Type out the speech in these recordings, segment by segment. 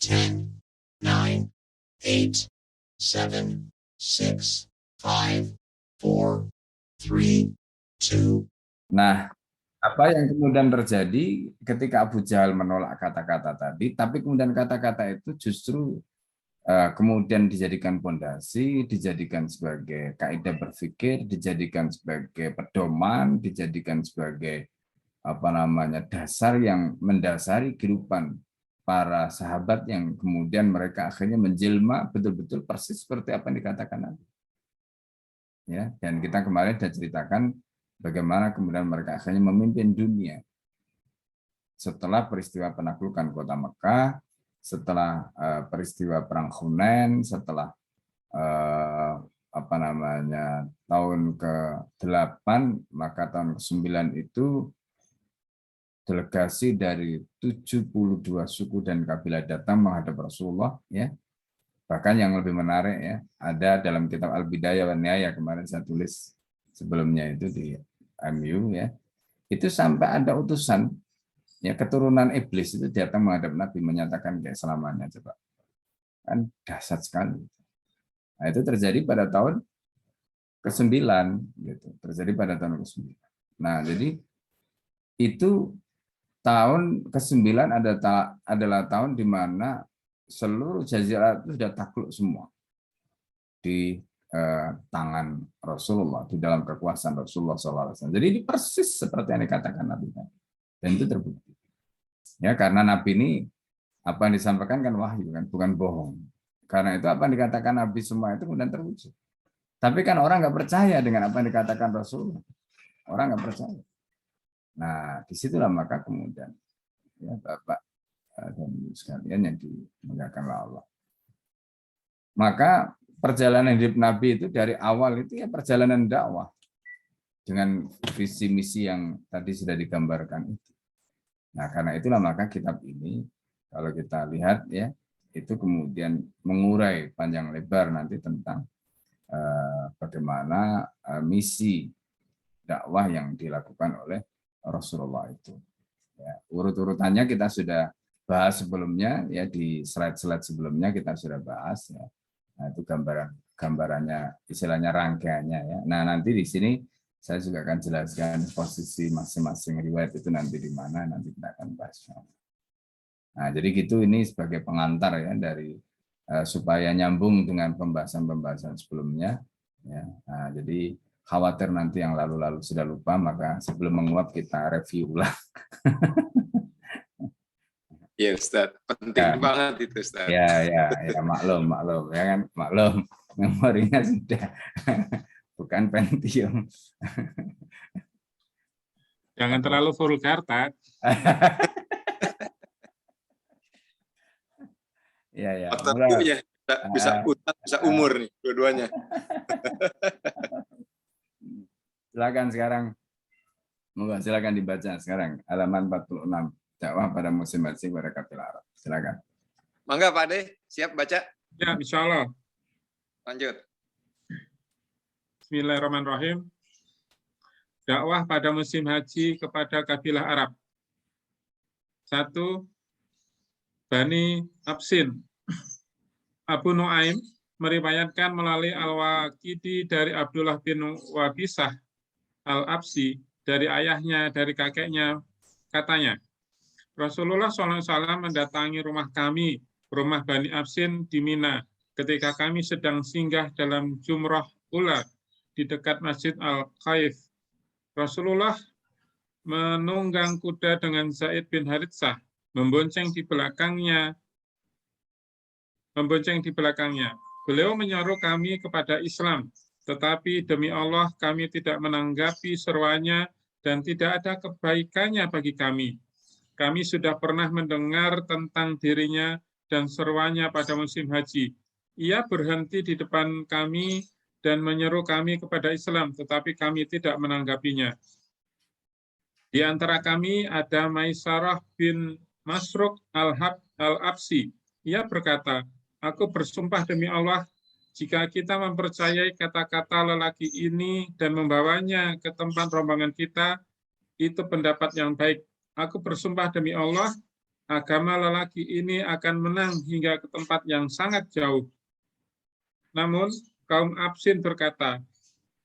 10, 9, 8, 7, 6, 5, 4, 3, 2. Nah, apa yang kemudian terjadi ketika Abu Jahal menolak kata-kata tadi, tapi kemudian kata-kata itu justru kemudian dijadikan pondasi, dijadikan sebagai kaidah berpikir, dijadikan sebagai pedoman, dijadikan sebagai dasar yang mendasari kehidupan para sahabat yang kemudian mereka akhirnya menjelma betul-betul persis seperti apa yang dikatakan Nabi. Ya, dan kita kemarin sudah ceritakan bagaimana kemudian mereka akhirnya memimpin dunia setelah peristiwa penaklukan kota Mekah, setelah peristiwa perang Hunain, setelah tahun ke-8, maka tahun ke-9 itu delegasi dari 72 suku dan kabilah datang menghadap Rasulullah, ya. Bahkan yang lebih menarik, ya, ada dalam kitab Al-Bidayah wa Nihayah, kemarin saya tulis sebelumnya itu di MU, ya. Itu sampai ada utusan, ya, keturunan iblis itu datang menghadap Nabi menyatakan keislamannya, coba. Kan dahsyat sekali. Nah, itu terjadi pada tahun ke-9, gitu. Terjadi pada tahun ke-9. Nah, jadi itu tahun ke-9 adalah tahun di mana seluruh jazirah itu sudah takluk semua di tangan Rasulullah, di dalam kekuasaan Rasulullah SAW. Jadi ini persis seperti yang dikatakan Nabi. Dan itu terbukti. Ya, karena Nabi ini apa yang disampaikan kan wahyu, kan, bukan bohong. Karena itu apa yang dikatakan Nabi semua itu kemudian terwujud. Tapi kan orang nggak percaya dengan apa yang dikatakan Rasulullah. Orang nggak percaya. Nah, disitulah maka kemudian, ya, Bapak dan Ibu sekalian yang dimuliakan Allah. Maka perjalanan hidup Nabi itu dari awal itu ya perjalanan dakwah dengan visi misi yang tadi sudah digambarkan itu. Nah, karena itulah maka kitab ini kalau kita lihat, ya, itu kemudian mengurai panjang lebar nanti tentang bagaimana misi dakwah yang dilakukan oleh Rasulullah itu. Ya, urut-urutannya kita sudah bahas sebelumnya, ya, di slide-slide sebelumnya kita sudah bahas, ya. Nah, itu gambarannya, istilahnya rangkaiannya, ya. Nah, nanti di sini saya juga akan jelaskan posisi masing-masing riwayat itu nanti di mana, nanti kita akan bahas. Nah, jadi gitu, ini sebagai pengantar, ya, dari supaya nyambung dengan pembahasan-pembahasan sebelumnya, ya. Nah, jadi khawatir nanti yang lalu-lalu sudah lupa, maka sebelum menguap kita review ulang. Iya, Ustaz, penting banget itu, Ustaz. Ya, maklum, ya kan, maklum, memorinya sudah bukan Pentium. Jangan terlalu vulgar, Tat. Ya. Otaknya bisa utang, bisa umur nih, dua-duanya. Silakan sekarang. Silakan dibaca sekarang halaman 46, dakwah pada musim haji pada kabilah Arab. Silakan. Mangga Pak Ade, siap baca? Ya, insya Allah. Lanjut. Bismillahirrahmanirrahim. Dakwah pada musim haji kepada kabilah Arab. 1. Bani Absin. Abu Nuaim meriwayatkan melalui Al-Waqidi dari Abdullah bin Wabisah Al-Absi dari ayahnya, dari kakeknya, katanya, Rasulullah SAW mendatangi rumah kami, rumah Bani Absin di Mina, ketika kami sedang singgah dalam Jumrah Ula di dekat Masjid Al-Khaif. Rasulullah menunggang kuda dengan Zaid bin Haritsah, membonceng di belakangnya. Beliau menyeru kami kepada Islam, tetapi demi Allah kami tidak menanggapi seruannya dan tidak ada kebaikannya bagi kami. Kami sudah pernah mendengar tentang dirinya dan seruannya pada musim haji. Ia berhenti di depan kami dan menyeru kami kepada Islam, tetapi kami tidak menanggapinya. Di antara kami ada Maisarah bin Masruk Al-Absi. Ia berkata, aku bersumpah demi Allah, jika kita mempercayai kata-kata lelaki ini dan membawanya ke tempat rombongan kita, itu pendapat yang baik. Aku bersumpah demi Allah, agama lelaki ini akan menang hingga ke tempat yang sangat jauh. Namun, kaum Absin berkata,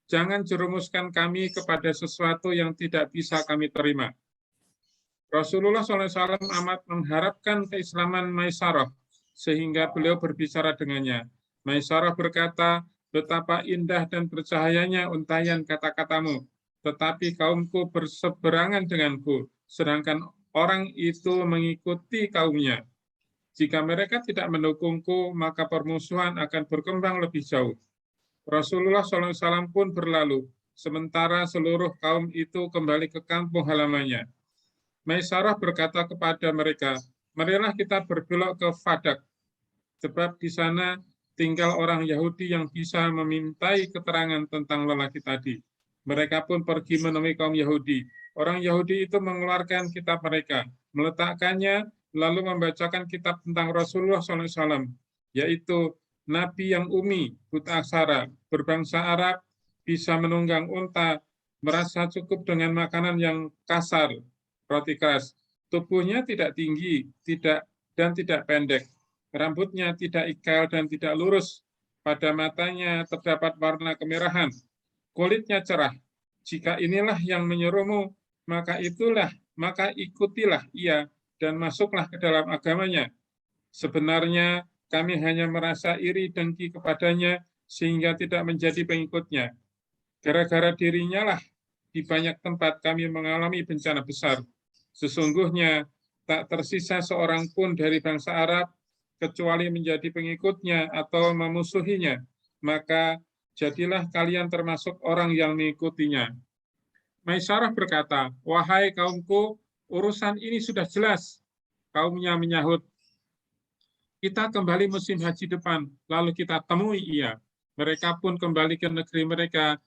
jangan jerumuskan kami kepada sesuatu yang tidak bisa kami terima. Rasulullah SAW amat mengharapkan keislaman Maisarah, sehingga beliau berbicara dengannya. Maisarah berkata, betapa indah dan bercahayanya untayan kata-katamu, tetapi kaumku berseberangan denganku, sedangkan orang itu mengikuti kaumnya. Jika mereka tidak mendukungku, maka permusuhan akan berkembang lebih jauh. Rasulullah SAW pun berlalu, sementara seluruh kaum itu kembali ke kampung halamannya. Maisarah berkata kepada mereka, marilah kita berbelok ke Fadak, sebab di sana tinggal orang Yahudi yang bisa memintai keterangan tentang lelaki tadi. Mereka pun pergi menemui kaum Yahudi. Orang Yahudi itu mengeluarkan kitab mereka, meletakkannya, lalu membacakan kitab tentang Rasulullah SAW, yaitu Nabi yang umi, buta aksara, berbangsa Arab, bisa menunggang unta, merasa cukup dengan makanan yang kasar, roti keras. Tubuhnya tidak tinggi, tidak pendek. Rambutnya tidak ikal dan tidak lurus. Pada matanya terdapat warna kemerahan. Kulitnya cerah. Jika inilah yang menyerumu, maka ikutilah ia dan masuklah ke dalam agamanya. Sebenarnya kami hanya merasa iri dengki kepadanya sehingga tidak menjadi pengikutnya. Gara-gara dirinya lah di banyak tempat kami mengalami bencana besar. Sesungguhnya tak tersisa seorang pun dari bangsa Arab kecuali menjadi pengikutnya atau memusuhinya. Maka jadilah kalian termasuk orang yang mengikutinya. Maisarah berkata, wahai kaumku, urusan ini sudah jelas. Kaumnya menyahut, kita kembali musim haji depan, lalu kita temui ia. Mereka pun kembali ke negeri mereka,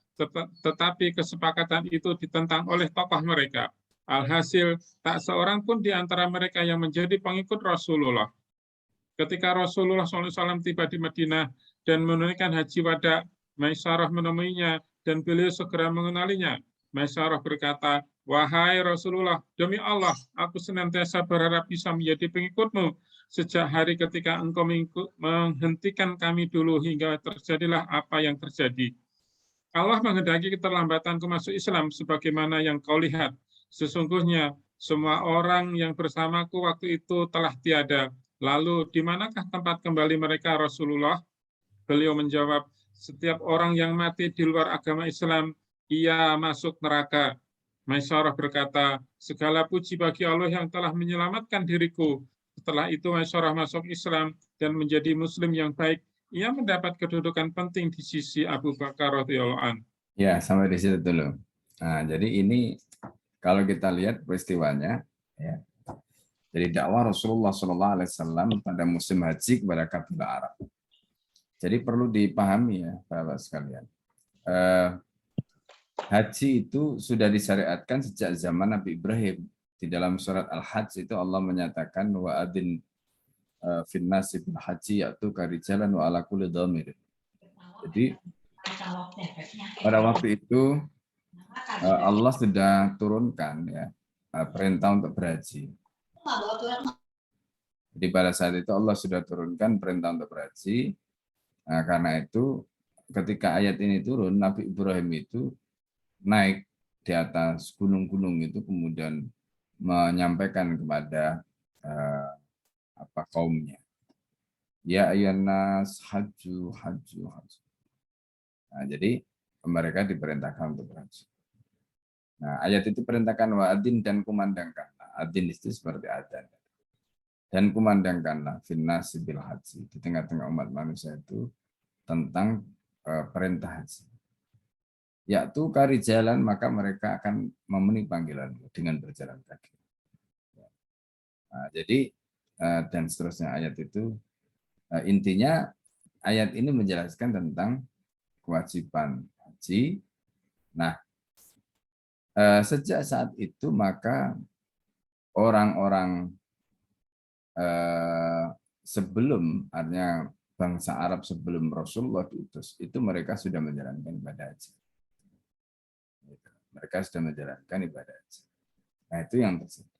tetapi kesepakatan itu ditentang oleh tokoh mereka. Alhasil, tak seorang pun di antara mereka yang menjadi pengikut Rasulullah. Ketika Rasulullah SAW tiba di Madinah dan menunaikan haji wada, Maisarah menemuinya dan beliau segera mengenalinya. Maisarah berkata, wahai Rasulullah, demi Allah, aku senantiasa berharap bisa menjadi pengikutmu sejak hari ketika engkau menghentikan kami dulu hingga terjadilah apa yang terjadi. Allah menghendaki keterlambatanku masuk Islam sebagaimana yang kau lihat. Sesungguhnya semua orang yang bersamaku waktu itu telah tiada. Lalu di manakah tempat kembali mereka Rasulullah? Beliau menjawab, setiap orang yang mati di luar agama Islam, ia masuk neraka. Maisarah berkata, segala puji bagi Allah yang telah menyelamatkan diriku. Setelah itu Maisarah masuk Islam dan menjadi Muslim yang baik. Ia mendapat kedudukan penting di sisi Abu Bakar radhiyallahu anhu. Ya, sampai di situ dulu. Nah, jadi ini kalau kita lihat peristiwanya, ya. Jadi dakwah Rasulullah SAW pada musim haji kepada kabilah Arab. Jadi perlu dipahami ya, Bapak sekalian. Haji itu sudah disyariatkan sejak zaman Nabi Ibrahim. Di dalam surat Al-Hajj itu Allah menyatakan wa adin finnasi bil haji yaitu karijalan wa ala kulli dhamir. Jadi pada waktu itu Allah sudah turunkan ya perintah untuk berhaji. Jadi pada saat itu Allah sudah turunkan perintah untuk berhaji. Nah, karena itu ketika ayat ini turun, Nabi Ibrahim itu naik di atas gunung-gunung itu kemudian menyampaikan kepada kaumnya. Ya ayyuhannas hajju. Nah, jadi mereka diperintahkan untuk berhaji. Nah, ayat itu perintahkan wa'adin dan kumandangkanlah. Adin itu seperti adzan. Dan kumandangkanlah finnasi bil haji. Di tengah-tengah umat manusia itu tentang perintah haji. Yaitu kari jalan, maka mereka akan memenuhi panggilan dengan berjalan kaki. Nah, jadi, dan seterusnya ayat itu, intinya ayat ini menjelaskan tentang kewajiban haji. Nah, sejak saat itu maka orang-orang sebelum, artinya bangsa Arab sebelum Rasulullah diutus, itu mereka sudah menjalankan ibadah haji. Mereka sudah menjalankan ibadah haji. Nah, itu yang terjadi.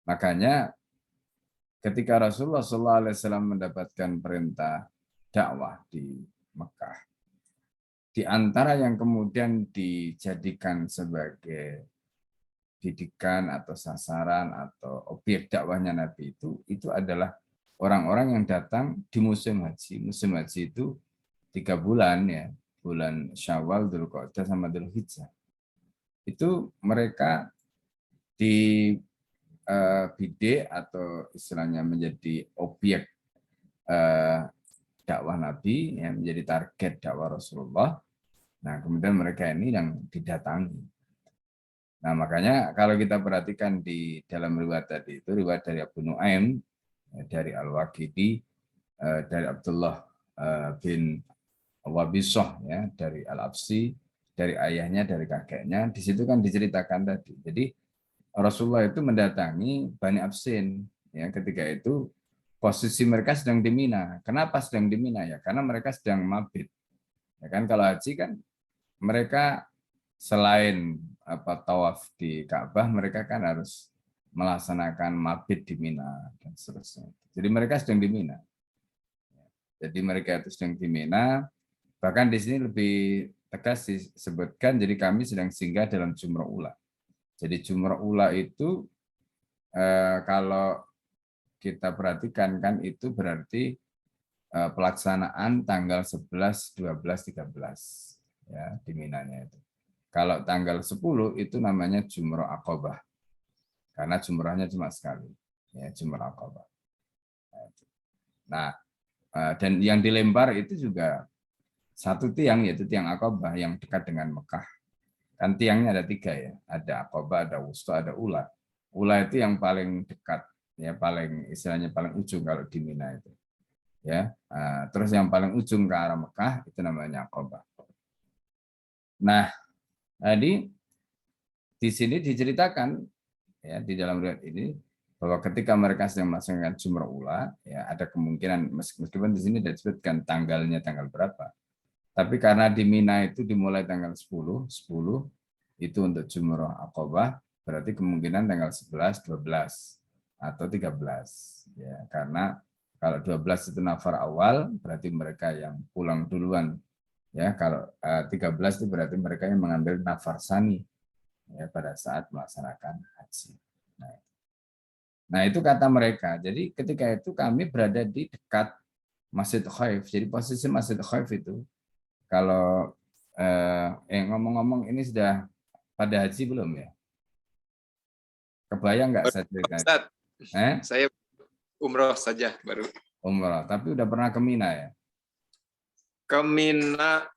Makanya ketika Rasulullah SAW mendapatkan perintah dakwah di Mekah, di antara yang kemudian dijadikan sebagai didikan atau sasaran atau objek dakwahnya Nabi itu adalah orang-orang yang datang di musim haji. Musim haji itu 3 bulan ya, bulan Syawal, Dzulqa'dah sama Dzulhijjah. Itu mereka di bide atau istilahnya menjadi objek dakwah Nabi, yang menjadi target dakwah Rasulullah. Nah, kemudian mereka ini yang didatangi. Nah, makanya kalau kita perhatikan di dalam riwayat tadi itu, riwayat dari Abu Nuaim, dari Al-Waqidi, dari Abdullah bin Wabisah, ya, dari Al-Absi, dari ayahnya, dari kakeknya, di situ kan diceritakan tadi. Jadi Rasulullah itu mendatangi Bani Absin, ya, ketika itu posisi mereka sedang di Mina. Kenapa sedang di Mina? Ya, karena mereka sedang mabit. Ya kan, kalau haji kan mereka selain tawaf di Ka'bah, mereka kan harus melaksanakan mabit di Mina dan seterusnya. Jadi mereka sedang di Mina. Jadi mereka itu sedang di Mina. Bahkan di sini lebih tegas disebutkan, jadi kami sedang singgah dalam Jumrah Ula. Jadi Jumrah Ula itu kalau kita perhatikan kan itu berarti pelaksanaan tanggal 11, 12, 13 ya di Minanya itu. Kalau tanggal 10 itu namanya Jumrah Aqabah. Karena jumrahnya cuma sekali, ya, Jumrah Aqabah. Nah, dan yang dilempar itu juga satu tiang, yaitu tiang Aqabah yang dekat dengan Mekah. Kan tiangnya ada 3 ya, ada Aqabah, ada Wusta, ada Ula. Ula itu yang paling dekat, ya, paling istilahnya paling ujung kalau di Mina itu. Ya, terus yang paling ujung ke arah Mekah itu namanya Aqabah. Nah, jadi di sini diceritakan, ya, di dalam riwayat ini bahwa ketika mereka sedang melaksanakan Jumrah Ula, ya, ada kemungkinan meskipun di sini tidak disebutkan tanggalnya tanggal berapa. Tapi karena di Mina itu dimulai tanggal 10 itu untuk Jumrah Aqabah, berarti kemungkinan tanggal 11, 12 atau 13, ya, karena kalau 12 itu nafar awal, berarti mereka yang pulang duluan. Ya, kalau 13 itu berarti mereka yang mengambil nafar sani, ya, pada saat melaksanakan haji. Nah, itu kata mereka. Jadi ketika itu kami berada di dekat Masjid Khaif. Jadi posisi Masjid Khaif itu, kalau ngomong-ngomong ini sudah pada haji belum ya? Kebayang nggak saya cerita? Ustaz, saya umroh saja baru. Umroh, tapi udah pernah ke Mina ya? Ke Mina,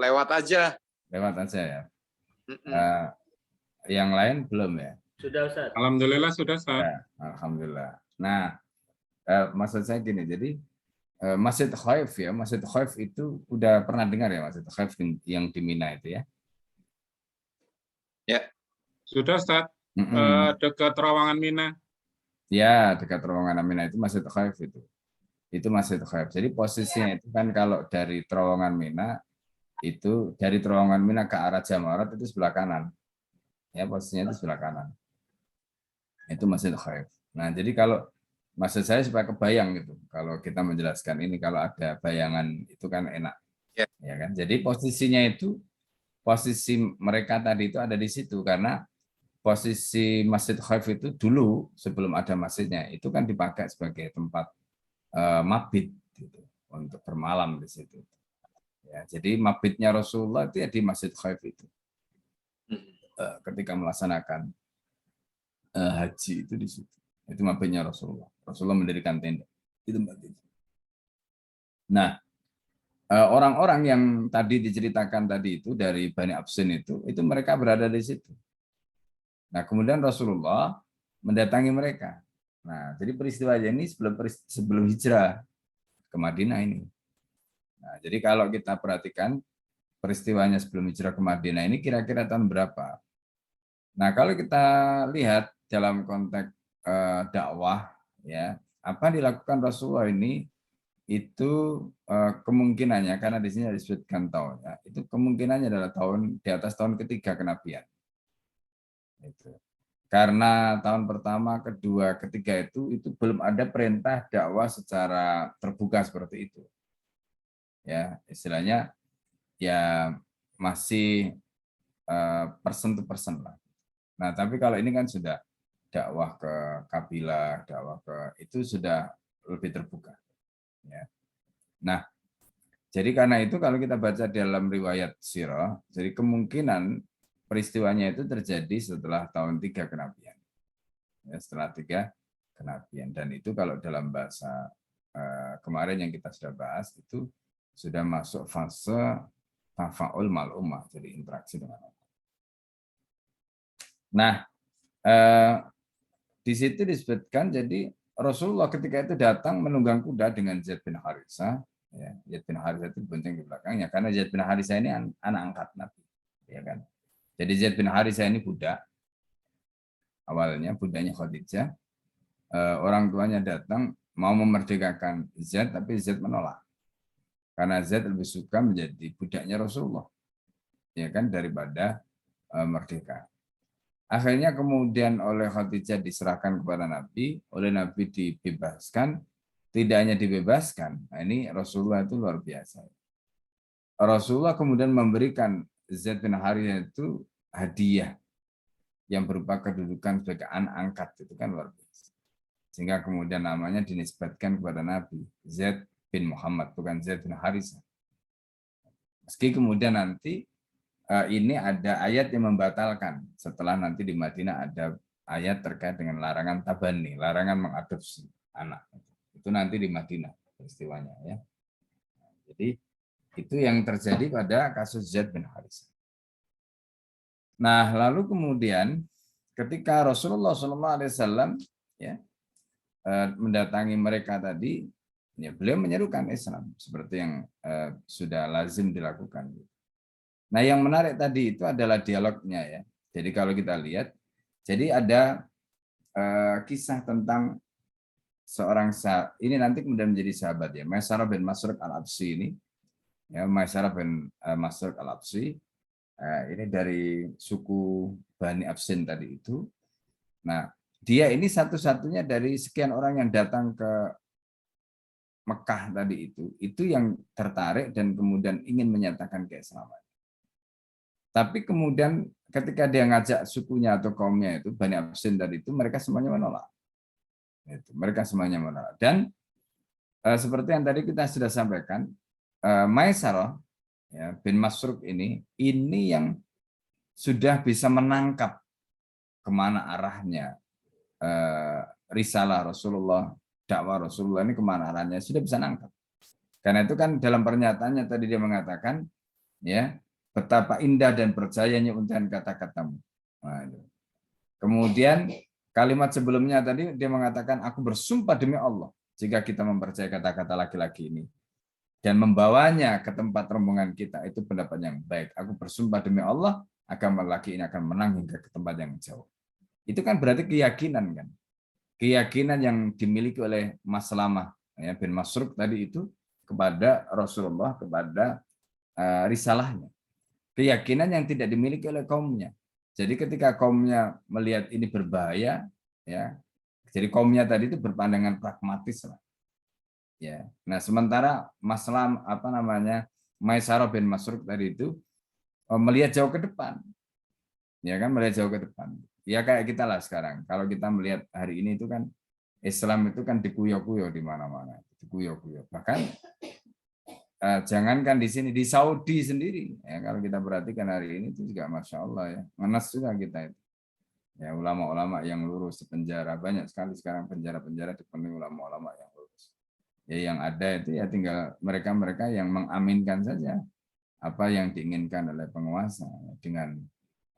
lewat aja. Lewat aja ya. Yang lain belum ya? Sudah, Ustaz. Alhamdulillah sudah, Ustaz. Ya, alhamdulillah. Nah, maksud saya gini, jadi Masjid Khaif ya, Masjid Khaif itu udah pernah dengar ya, Masjid Khaif yang di Mina itu ya? Ya. Sudah, Ustaz. Dekat terowongan Mina. Ya, dekat terowongan Mina itu Masjid Khaif itu. Itu Masjid Khaif. Jadi posisinya itu kan kalau dari terowongan Mina, itu dari terowongan Mina ke arah Jamarat itu sebelah kanan. Ya, posisinya itu sebelah kanan. Itu Masjid Khaif. Nah, jadi kalau maksud saya supaya kebayang gitu, kalau kita menjelaskan ini, kalau ada bayangan itu kan enak, ya kan. Jadi posisinya itu, posisi mereka tadi itu ada di situ karena posisi Masjid Khaif itu dulu sebelum ada masjidnya itu kan dipakai sebagai tempat mabit gitu, untuk bermalam di situ. Ya, jadi mabitnya Rasulullah itu ya di Masjid Khaif itu. Ketika melaksanakan haji itu di situ. Itu mabitnya Rasulullah. Rasulullah mendirikan tenda. Itu mabit. Nah, orang-orang yang tadi diceritakan tadi itu dari Bani Absin itu mereka berada di situ. Nah, kemudian Rasulullah mendatangi mereka. Nah, jadi peristiwa ini sebelum hijrah ke Madinah ini. Nah, jadi kalau kita perhatikan peristiwanya sebelum hijrah ke Madinah ini kira-kira tahun berapa? Nah, kalau kita lihat dalam konteks dakwah, ya, apa dilakukan Rasulullah ini itu kemungkinannya, karena di sini disebutkan tahunnya, itu kemungkinannya adalah di atas tahun ketiga kenabian. Itu. Karena tahun pertama, kedua, ketiga itu belum ada perintah dakwah secara terbuka seperti itu. Ya, istilahnya ya masih person to person lah. Nah, tapi kalau ini kan sudah dakwah ke kabilah, dakwah ke itu sudah lebih terbuka. Ya. Nah, jadi karena itu kalau kita baca dalam riwayat sirah, jadi kemungkinan peristiwanya itu terjadi setelah tahun 3 kenabian. Ya, setelah 3 kenabian. Dan itu kalau dalam bahasa kemarin yang kita sudah bahas itu sudah masuk fase tafaul mal ummah, jadi interaksi dengan Allah. Nah, di situ disebutkan jadi Rasulullah ketika itu datang menunggang kuda dengan Zaid bin Harithah. Ya, Zaid bin Harithah itu bonceng di belakangnya karena Zaid bin Harithah ini anak angkat Nabi, ya kan. Jadi Zaid bin Harithah ini budak. Awalnya budaknya Khadijah. Orang tuanya datang mau memerdekakan Zaid, tapi Zaid menolak. Karena Zaid lebih suka menjadi budaknya Rasulullah, ya kan, daripada merdeka. Akhirnya kemudian oleh Khadijah diserahkan kepada Nabi, oleh Nabi dibebaskan, tidak hanya dibebaskan, nah ini Rasulullah itu luar biasa. Rasulullah kemudian memberikan Zaid bin Harithah itu hadiah yang berupa kedudukan sebagai anak angkat, itu kan luar biasa. Sehingga kemudian namanya dinisbatkan kepada Nabi, Zaid bin Muhammad, bukan Zaid bin Harithah. Meski kemudian nanti ini ada ayat yang membatalkan setelah nanti di Madinah ada ayat terkait dengan larangan tabani, larangan mengadopsi anak. Itu nanti di Madinah peristiwanya ya. Jadi itu yang terjadi pada kasus Zaid bin Harithah. Nah, lalu kemudian ketika Rasulullah SAW ya mendatangi mereka tadi, ya beliau menyerukan Islam seperti yang sudah lazim dilakukan. Nah, yang menarik tadi itu adalah dialognya ya. Jadi kalau kita lihat, jadi ada kisah tentang seorang ini nanti kemudian menjadi sahabat ya, Maisarah bin Masruq al-Absi ini. Ya, Maisarah bin Masruq al-Absi ini dari suku Bani Absin tadi itu. Nah, dia ini satu-satunya dari sekian orang yang datang ke Mekah tadi itu yang tertarik dan kemudian ingin menyatakan keislaman. Tapi kemudian ketika dia ngajak sukunya atau kaumnya itu, Bani Absin tadi itu, mereka semuanya menolak. Mereka semuanya menolak. Dan seperti yang tadi kita sudah sampaikan, Maisarah ya, bin Masruq ini yang sudah bisa menangkap kemana arahnya risalah Rasulullah, dakwah Rasulullah ini kemana arahnya, sudah bisa nangkap. Karena itu kan dalam pernyataannya tadi dia mengatakan, ya, betapa indah dan percayanya untayan kata-katamu. Nah, kemudian kalimat sebelumnya tadi dia mengatakan, aku bersumpah demi Allah jika kita mempercayai kata-kata laki-laki ini dan membawanya ke tempat rombongan kita, itu pendapat yang baik. Aku bersumpah demi Allah, agama laki ini akan menang hingga ke tempat yang jauh. Itu kan berarti keyakinan kan. Keyakinan yang dimiliki oleh Mas Salamah ya, bin Masruq tadi itu kepada Rasulullah, kepada risalahnya. Keyakinan yang tidak dimiliki oleh kaumnya. Jadi ketika kaumnya melihat ini berbahaya, ya, jadi kaumnya tadi itu berpandangan pragmatis lah. Ya, nah sementara Maslam Maisarah bin Masruq tadi itu melihat jauh ke depan, ya kan, melihat jauh ke depan. Ya kayak kita lah sekarang. Kalau kita melihat hari ini itu kan Islam itu kan dikuyo-kuyo di mana-mana, dikuyo-kuyo. Bahkan jangankan di sini, di Saudi sendiri ya, kalau kita perhatikan hari ini itu juga masya Allah ya, ngenes juga kita itu ya, ulama-ulama yang lurus di penjara banyak sekali sekarang, penjara-penjara dipenuhi ulama-ulama yang lurus ya, yang ada itu ya tinggal mereka yang mengaminkan saja apa yang diinginkan oleh penguasa dengan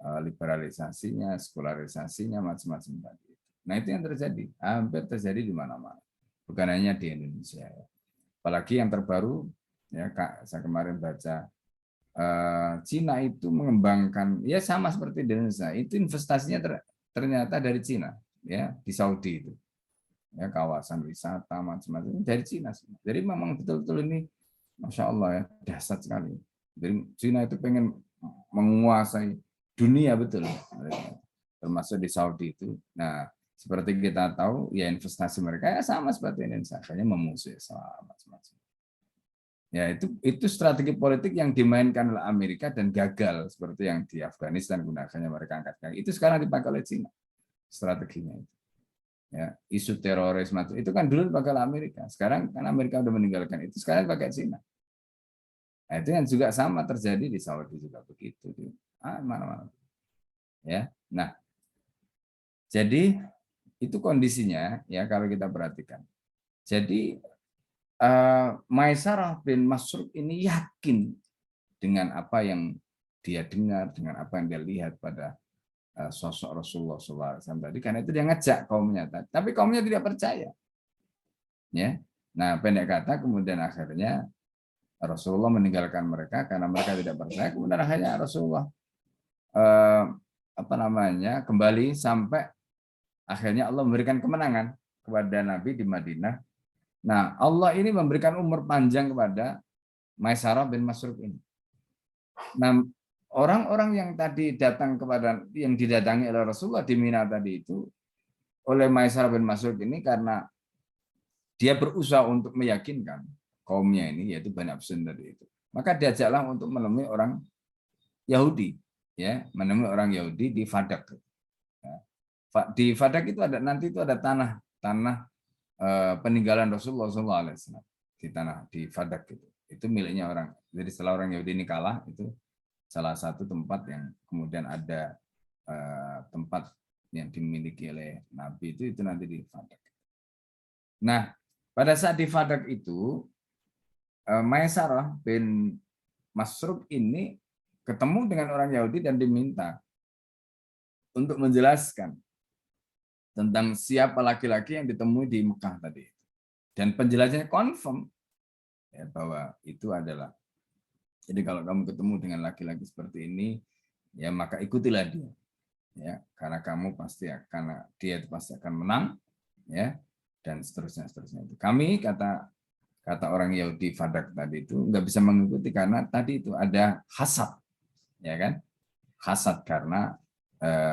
liberalisasinya, sekularisasinya, macam-macam tadi. Nah itu yang terjadi, hampir terjadi di mana-mana, bukan hanya di Indonesia ya. Apalagi yang terbaru ya Kak, saya kemarin baca Cina itu mengembangkan ya sama seperti di Indonesia, itu investasinya ternyata dari Cina ya, di Saudi itu ya, kawasan wisata macam-macam dari Cina. Jadi memang betul-betul ini masya Allah ya, dahsyat sekali. Jadi Cina itu pengen menguasai dunia betul. termasuk di Saudi itu. Nah, seperti kita tahu, ya investasi mereka ya sama seperti Indonesia, hanya memusuhi Islam macam-macam. Ya, itu strategi politik yang dimainkan oleh Amerika dan gagal, seperti yang di Afghanistan gunakannya mereka angkat kaki. Itu sekarang dipakai oleh Cina strateginya itu. Ya, isu teroris itu kan dulu dipakai oleh Amerika. Sekarang kan Amerika udah meninggalkan itu, sekarang pakai Cina. Nah, itu yang juga sama terjadi di Saudi juga begitu. Mana-mana. Ya, nah, jadi itu kondisinya ya kalau kita perhatikan. Jadi Maisarah bin Masruq ini yakin dengan apa yang dia dengar, dengan apa yang dia lihat pada sosok Rasulullah SAW tadi, karena itu dia ngejak kaumnya, tapi kaumnya tidak percaya. Ya, nah pendek kata kemudian akhirnya Rasulullah meninggalkan mereka karena mereka tidak percaya. Kemudian akhirnya Rasulullah kembali sampai akhirnya Allah memberikan kemenangan kepada Nabi di Madinah. Nah, Allah ini memberikan umur panjang kepada Maisarah bin Masruq ini. Nah, orang-orang yang tadi datang yang didatangi oleh Rasulullah di Mina tadi itu oleh Maisarah bin Masruq ini karena dia berusaha untuk meyakinkan kaumnya ini, yaitu Bani Absin tadi itu. Maka diajaklah untuk menemui orang Yahudi, ya, menemui orang Yahudi di Fadak. Di Fadak itu ada tanah peninggalan Rasulullah SAW di Fadak itu miliknya orang. Jadi setelah orang Yahudi ini kalah, itu salah satu tempat yang kemudian ada tempat yang dimiliki oleh Nabi itu nanti di Fadak. Nah, pada saat di Fadak itu Maisarah bin Masruq ini ketemu dengan orang Yahudi dan diminta untuk menjelaskan tentang siapa laki-laki yang ditemui di Mekah tadi. Dan penjelasannya confirm ya, bahwa itu adalah, jadi kalau kamu ketemu dengan laki-laki seperti ini, ya maka ikutilah dia. Ya, karena dia pasti akan menang, ya, dan seterusnya. Itu. Kami kata orang Yahudi Fadak tadi itu nggak bisa mengikuti karena tadi itu ada hasad, ya kan? Hasad karena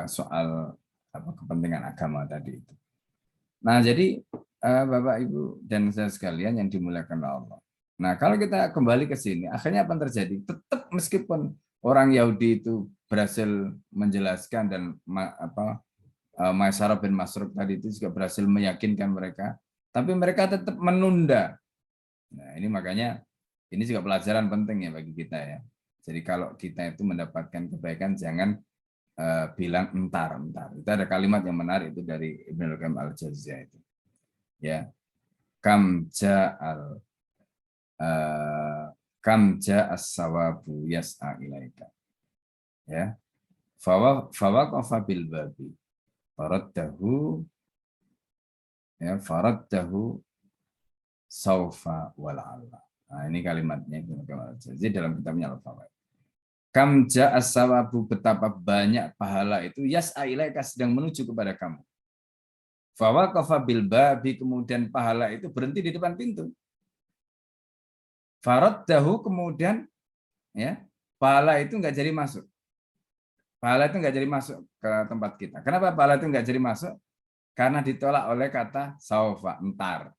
soal kepentingan agama tadi itu. Nah, jadi Bapak Ibu dan saya sekalian yang dimuliakan Allah. Nah, kalau kita kembali ke sini, akhirnya apa yang terjadi? Tetap meskipun orang Yahudi itu berhasil menjelaskan dan Maisarah bin Masruq tadi itu juga berhasil meyakinkan mereka, tapi mereka tetap menunda. Nah, ini makanya ini juga pelajaran penting ya bagi kita ya. Jadi kalau kita itu mendapatkan kebaikan jangan bilang entar. Itu ada kalimat yang menarik itu dari Ibnu Al-Qayyim Al-Jauziyah itu. Ya. Kam ja'as-sawabu yas'a ilaika. Ya. Fawaqafa bil babi. Faraddahu saufa wal'alla. Nah, ini kalimatnya Ibnu Al-Qayyim Al-Jauziyah dalam kitabnya Al-Fawaid. Kam ja'as sawabu, betapa banyak pahala itu yas'a ilaika, sedang menuju kepada kamu. Fawaqafa bil babi, kemudian pahala itu berhenti di depan pintu. Faraddahu, kemudian ya, pahala itu enggak jadi masuk. Pahala itu enggak jadi masuk ke tempat kita. Kenapa pahala itu enggak jadi masuk? Karena ditolak oleh kata saufa, entar.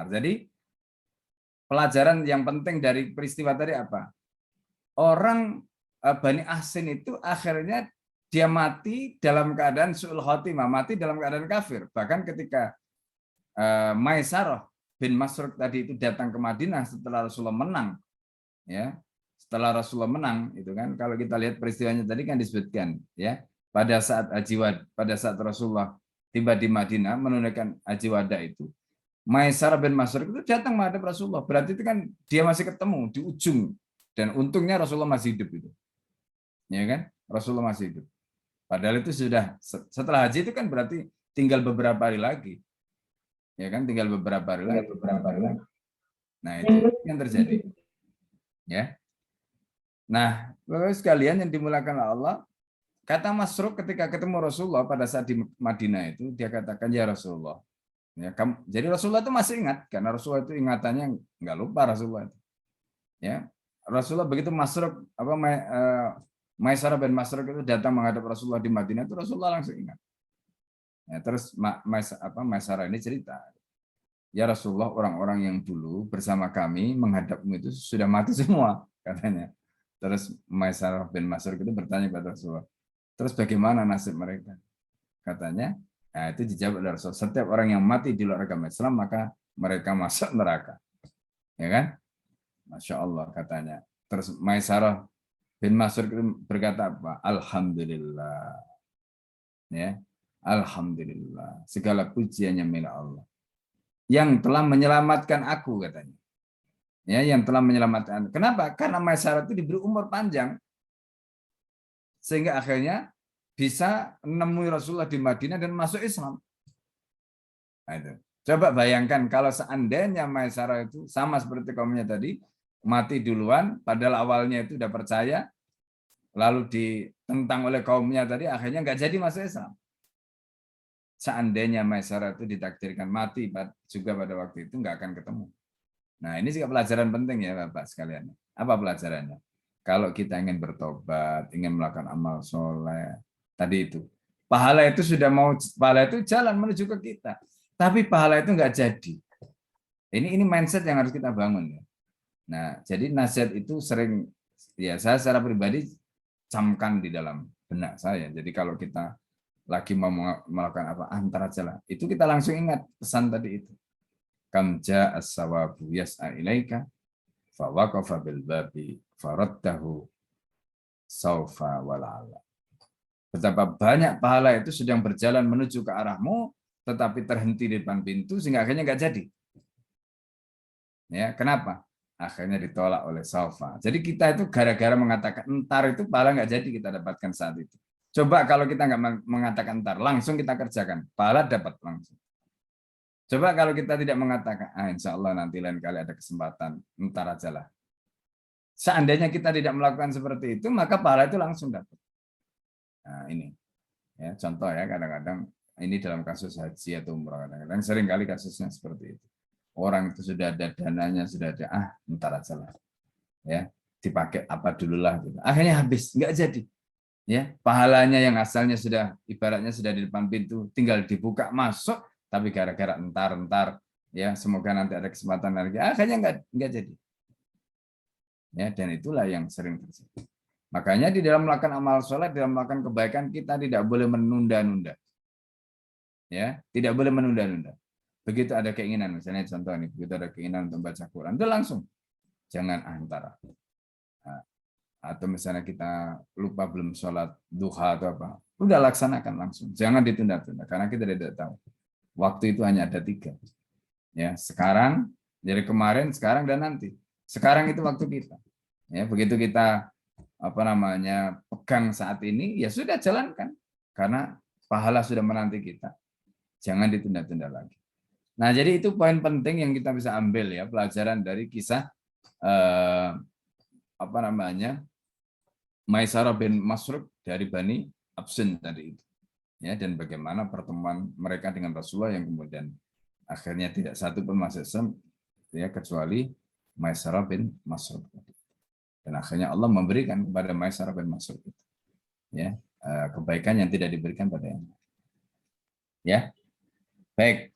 Jadi pelajaran yang penting dari peristiwa tadi apa? Orang Bani Ahsin itu akhirnya dia mati dalam keadaan su'ul khotimah, mati dalam keadaan kafir. Bahkan ketika Maisarah bin Masruq tadi itu datang ke Madinah setelah Rasulullah menang, ya, setelah Rasulullah menang itu kan, kalau kita lihat peristiwanya tadi kan disebutkan, ya, pada saat Rasulullah tiba di Madinah menunaikan Haji Wada itu, Maisarah bin Masruq itu datang menghadap Rasulullah. Berarti itu kan dia masih ketemu di ujung. Dan untungnya Rasulullah masih hidup itu. Ya kan? Rasulullah masih hidup. Padahal itu sudah setelah haji itu kan berarti tinggal beberapa hari lagi. Ya kan? Tinggal beberapa hari lagi. Nah, itu yang terjadi. Ya. Nah, Bapak sekalian yang dimuliakan Allah, kata Masruq ketika ketemu Rasulullah pada saat di Madinah itu, dia katakan, ya Rasulullah. Ya, jadi Rasulullah itu masih ingat, karena Rasulullah itu ingatannya nggak lupa Rasulullah itu. Ya. Rasulullah begitu Masruq Maisarah bin Masruk itu datang menghadap Rasulullah di Madinah, itu Rasulullah langsung ingat. Ya, terus Maisarah ini cerita, ya Rasulullah, orang-orang yang dulu bersama kami menghadapmu itu sudah mati semua, katanya. Terus Maisarah bin Masruk itu bertanya kepada Rasulullah, terus bagaimana nasib mereka? Katanya, nah itu dijawab oleh Rasul, setiap orang yang mati di luar agama Islam maka mereka masuk neraka. Ya kan? Masya Allah katanya. Terus Maisarah bin Masruk berkata apa? Alhamdulillah. Ya. Alhamdulillah. Segala pujiannya milik Allah. Yang telah menyelamatkan aku, katanya. Ya, yang telah menyelamatkan. Kenapa? Karena Maisarah itu diberi umur panjang. Sehingga akhirnya bisa menemui Rasulullah di Madinah dan masuk Islam. Nah, itu. Coba bayangkan kalau seandainya Maisarah itu sama seperti kaumnya tadi, mati duluan, padahal awalnya itu udah percaya, lalu ditentang oleh kaumnya tadi, akhirnya nggak jadi masuk Islam. Seandainya Maisarah itu ditakdirkan mati juga pada waktu itu, nggak akan ketemu. Nah, ini juga pelajaran penting ya Bapak sekalian. Apa pelajarannya? Kalau kita ingin bertobat, ingin melakukan amal soleh, tadi itu, pahala itu pahala itu jalan menuju ke kita. Tapi pahala itu nggak jadi. Ini mindset yang harus kita bangun ya. Nah, jadi nasihat itu sering, ya saya secara pribadi camkan di dalam benak saya. Jadi kalau kita lagi mau melakukan apa, antar aja lah. Itu kita langsung ingat pesan tadi itu. Kam ja'a as-sawabu yas'a ilaika fa waqafa bil babi faraddahu saufa wala'ala. Betapa banyak pahala itu sedang berjalan menuju ke arahmu, tetapi terhenti di depan pintu sehingga akhirnya nggak jadi. Ya, kenapa? Akhirnya ditolak oleh saufa. Jadi kita itu gara-gara mengatakan entar itu pahala nggak jadi kita dapatkan saat itu. Coba kalau kita nggak mengatakan entar, langsung kita kerjakan, pahala dapat langsung. Coba kalau kita tidak mengatakan, insya Allah nanti lain kali ada kesempatan, entar aja lah. Seandainya kita tidak melakukan seperti itu, maka pahala itu langsung dapat. Nah ini, ya contoh ya, kadang-kadang ini dalam kasus haji atau umrah, kadang-kadang sering kali kasusnya seperti itu. Orang itu sudah ada dananya, sudah ada, entar aja lah. Ya, dipakai apa dulu lah. Gitu. Akhirnya habis, nggak jadi. Ya, pahalanya yang asalnya sudah ibaratnya sudah di depan pintu, tinggal dibuka masuk, tapi gara-gara entar ya semoga nanti ada kesempatan lagi, akhirnya nggak jadi. Ya, dan itulah yang sering terjadi. Makanya di dalam melakukan amal soleh, dalam melakukan kebaikan kita tidak boleh menunda-nunda. Ya, tidak boleh menunda-nunda. Begitu ada keinginan, misalnya contoh nih, begitu ada keinginan untuk baca Quran, itu langsung, jangan antara. Nah, atau misalnya kita lupa belum sholat duha atau apa, udah laksanakan langsung, jangan ditunda-tunda karena kita tidak tahu waktu itu hanya ada 3 ya, sekarang, dari kemarin, sekarang, dan nanti. Sekarang itu waktu kita ya, begitu kita pegang saat ini ya sudah jalankan karena pahala sudah menanti kita, jangan ditunda-tunda lagi. Nah, jadi itu poin penting yang kita bisa ambil ya, pelajaran dari kisah Maisarah bin Masruk dari Bani Absin tadi itu. Ya, dan bagaimana pertemuan mereka dengan Rasulullah yang kemudian akhirnya tidak satu pun masuk Islam ya kecuali Maisarah bin Masruk. Dan akhirnya Allah memberikan kepada Maisarah bin Masruk itu ya kebaikan yang tidak diberikan pada yang lain. Ya. Baik.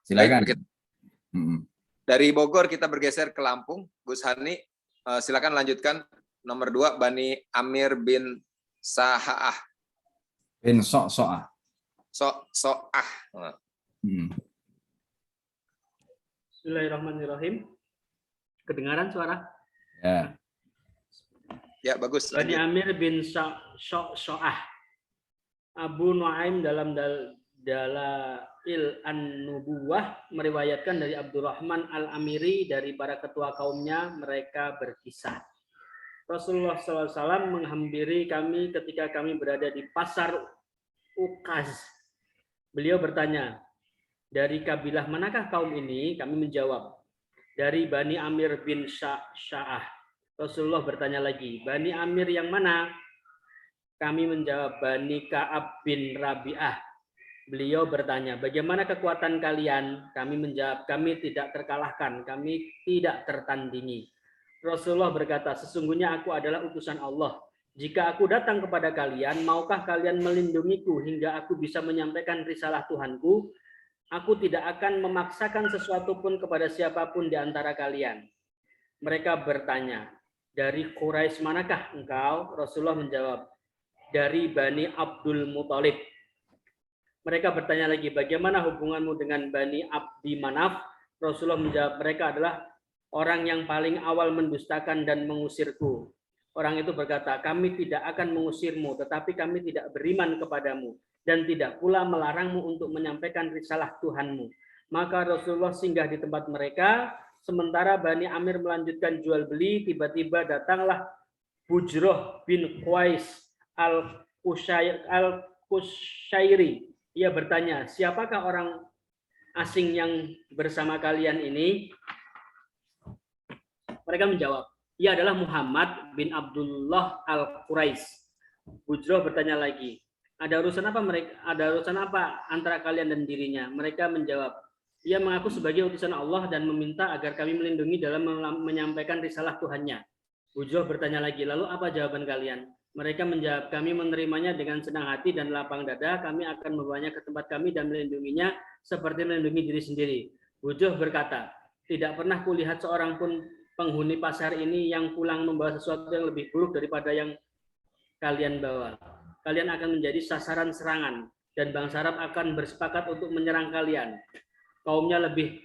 Silakan. Baik, dari Bogor kita bergeser ke Lampung. Gus Hani, silakan lanjutkan. Nomor 2, Bani Amir bin Sa'ah. Bin So'ah. So'ah. Bismillahirrahmanirrahim. Kedengaran suara? Ya. Ya, bagus. Bani Amir bin So'ah. Abu Nuaim dalam Dalail An-Nubuwah meriwayatkan dari Abdurrahman Al-Amiri dari para ketua kaumnya, mereka berkisah. Rasulullah SAW menghampiri kami ketika kami berada di pasar Ukaz. Beliau bertanya, dari kabilah manakah kaum ini? Kami menjawab, dari Bani Amir bin Sa'ah. Rasulullah bertanya lagi, Bani Amir yang mana? Kami menjawab, Bani Ka'ab bin Rabi'ah. Beliau bertanya, bagaimana kekuatan kalian? Kami menjawab, kami tidak terkalahkan, kami tidak tertandingi. Rasulullah berkata, sesungguhnya aku adalah utusan Allah. Jika aku datang kepada kalian, maukah kalian melindungiku hingga aku bisa menyampaikan risalah Tuhanku? Aku tidak akan memaksakan sesuatu pun kepada siapapun di antara kalian. Mereka bertanya, dari Quraisy manakah engkau? Rasulullah menjawab, dari Bani Abdul Muthalib. Mereka bertanya lagi, bagaimana hubunganmu dengan Bani Abdi Manaf? Rasulullah menjawab, mereka adalah orang yang paling awal mendustakan dan mengusirku. Orang itu berkata, kami tidak akan mengusirmu, tetapi kami tidak beriman kepadamu, dan tidak pula melarangmu untuk menyampaikan risalah Tuhanmu. Maka Rasulullah singgah di tempat mereka, sementara Bani Amir melanjutkan jual beli, tiba-tiba datanglah Bujroh bin Qais al-Kushairi. Ia bertanya, siapakah orang asing yang bersama kalian ini? Mereka menjawab, ia adalah Muhammad bin Abdullah al-Quraisy. Bujroh bertanya lagi, ada urusan apa antara kalian dan dirinya? Mereka menjawab, ia mengaku sebagai utusan Allah dan meminta agar kami melindungi dalam menyampaikan risalah Tuhannya. Bujroh bertanya lagi, lalu apa jawaban kalian? Mereka menjawab, kami menerimanya dengan senang hati dan lapang dada, kami akan membawanya ke tempat kami dan melindunginya seperti melindungi diri sendiri. Bujroh berkata, tidak pernah kulihat seorang pun penghuni pasar ini yang pulang membawa sesuatu yang lebih buruk daripada yang kalian bawa. Kalian akan menjadi sasaran serangan dan bangsa Arab akan bersepakat untuk menyerang kalian. Kaumnya lebih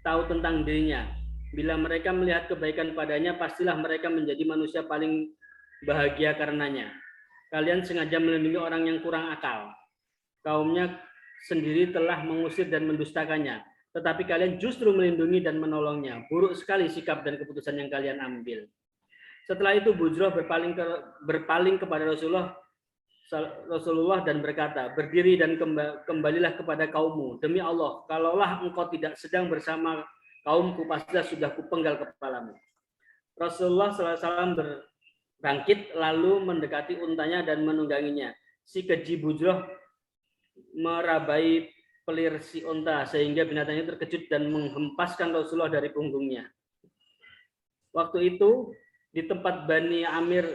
tahu tentang dirinya. Bila mereka melihat kebaikan padanya, pastilah mereka menjadi manusia paling bahagia karenanya. Kalian sengaja melindungi orang yang kurang akal. Kaumnya sendiri telah mengusir dan mendustakannya. Tetapi kalian justru melindungi dan menolongnya. Buruk sekali sikap dan keputusan yang kalian ambil. Setelah itu Bujroh berpaling kepada Rasulullah dan berkata, berdiri dan kembalilah kepada kaummu. Demi Allah, kalaulah engkau tidak sedang bersama kaumku, pasti sudah kupenggal kepalamu. Rasulullah SAW berbangkit lalu mendekati untanya dan menungganginya. Si keji Bujroh merabai pelir si unta sehingga binatangnya terkejut dan menghempaskan Rasulullah dari punggungnya. Waktu itu di tempat Bani Amir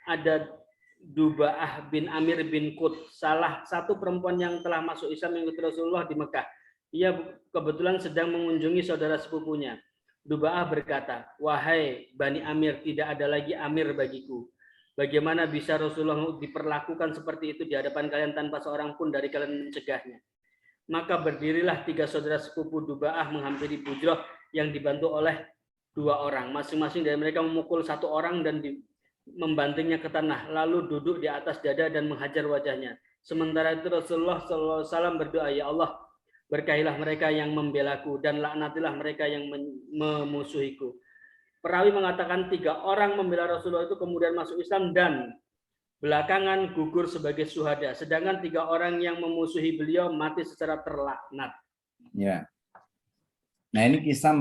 ada Dubaah bin Amir bin Qut, salah satu perempuan yang telah masuk Islam mengikuti Rasulullah di Mekah. Ia kebetulan sedang mengunjungi saudara sepupunya. Dubaah berkata, wahai Bani Amir, tidak ada lagi Amir bagiku. Bagaimana bisa Rasulullah diperlakukan seperti itu di hadapan kalian tanpa seorang pun dari kalian mencegahnya? Maka berdirilah 3 saudara sepupu Dubaah menghampiri Bujroh yang dibantu oleh 2 orang. Masing-masing dari mereka memukul 1 orang dan membantingnya ke tanah, lalu duduk di atas dada dan menghajar wajahnya. Sementara itu Rasulullah SAW berdoa, ya Allah, berkahilah mereka yang membelaku dan laknatilah mereka yang memusuhiku. Perawi mengatakan 3 orang membela Rasulullah itu kemudian masuk Islam dan belakangan gugur sebagai syuhada, sedangkan 3 orang yang memusuhi beliau mati secara terlaknat. Ya. Nah, ini kisah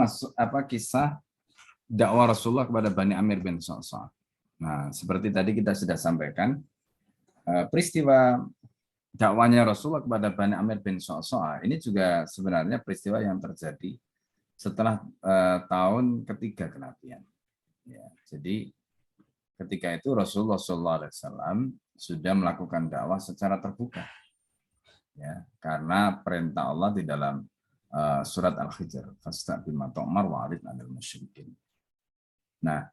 kisah dakwah Rasulullah kepada Bani Amir bin Sa'sa'. Nah, seperti tadi kita sudah sampaikan, peristiwa dakwanya Rasulullah kepada Bani Amir bin Sa'sa' ini juga sebenarnya peristiwa yang terjadi setelah tahun ketiga kenabian. Ya, jadi ketika itu Rasulullah SAW sudah melakukan dakwah secara terbuka, ya, karena perintah Allah di dalam surat Al-Hijr, fastaqim bima tu'mar wa'rid 'anil musyrikin. Nah,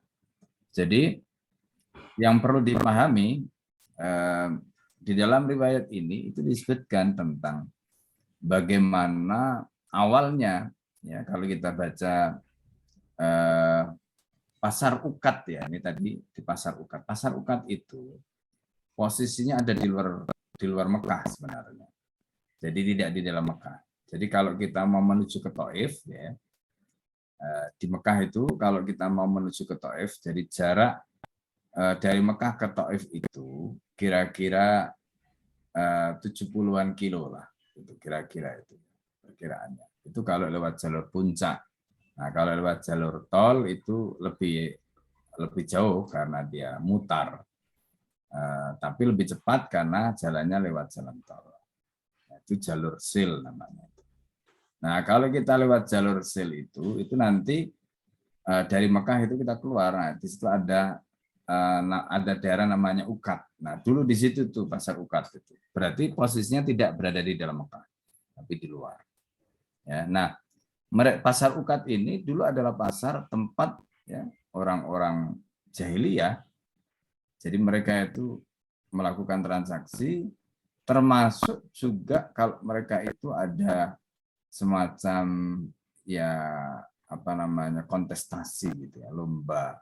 jadi yang perlu dipahami di dalam riwayat ini itu disebutkan tentang bagaimana awalnya, ya, kalau kita baca Pasar Ukat, ya, ini tadi di Pasar Ukat. Pasar Ukat itu posisinya ada di luar Mekah sebenarnya. Jadi tidak di dalam Mekah. Jadi kalau kita mau menuju ke Taif, ya, di Mekah itu kalau kita mau menuju ke Taif, jadi jarak dari Mekah ke Taif itu kira-kira 70-an kilo lah, itu kira-kira itu perkiraannya. Itu kalau lewat jalur puncak. Nah, kalau lewat jalur tol itu lebih jauh karena dia mutar, tapi lebih cepat karena jalannya lewat jalan tol. Nah, itu jalur sil namanya. Nah, kalau kita lewat jalur sil itu nanti dari Mekah itu kita keluar. Nah, di situ ada ada daerah namanya Ukat. Nah, dulu di situ tuh pasar Ukat itu. Berarti posisinya tidak berada di dalam Mekah, tapi di luar. Ya, nah, pasar Ukat ini dulu adalah pasar tempat ya orang-orang jahiliyah. Jadi mereka itu melakukan transaksi, termasuk juga kalau mereka itu ada semacam ya apa namanya kontestasi gitu ya, lomba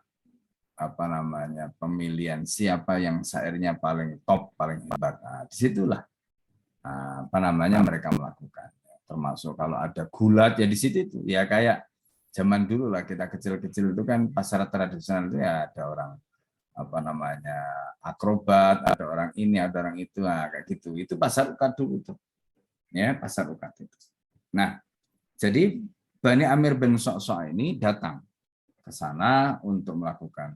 apa namanya pemilihan siapa yang syairnya paling top, paling hebat. Nah, disitulah apa namanya mereka melakukan. Termasuk kalau ada gulat ya di situ itu ya kayak zaman dulu lah kita kecil-kecil itu kan pasar tradisional itu ya ada orang apa namanya akrobat, ada orang ini, ada orang itu, nah, kayak gitu. Itu pasar Ukat dulu tuh, ya pasar Ukat itu. Nah, jadi Bani Amir bin Sa'sa'a ini datang ke sana untuk melakukan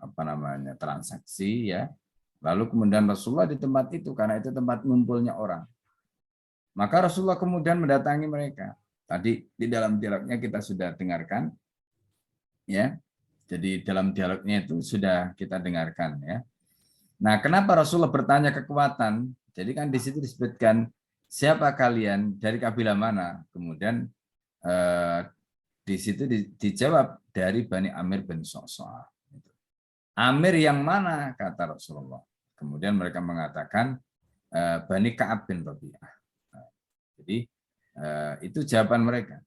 apa namanya transaksi ya. Lalu kemudian Rasulullah di tempat itu karena itu tempat ngumpulnya orang. Maka Rasulullah kemudian mendatangi mereka. Tadi di dalam dialognya kita sudah dengarkan, ya. Jadi dalam dialognya itu sudah kita dengarkan ya. Nah, kenapa Rasulullah bertanya kekuatan? Jadi kan di situ disebutkan siapa kalian dari kabilah mana? Kemudian di situ dijawab dari Bani Amir bin Sa'sa'a. Amir yang mana? Kata Rasulullah. Kemudian mereka mengatakan Bani Ka'ab bin Rabi'ah. Jadi itu jawaban mereka.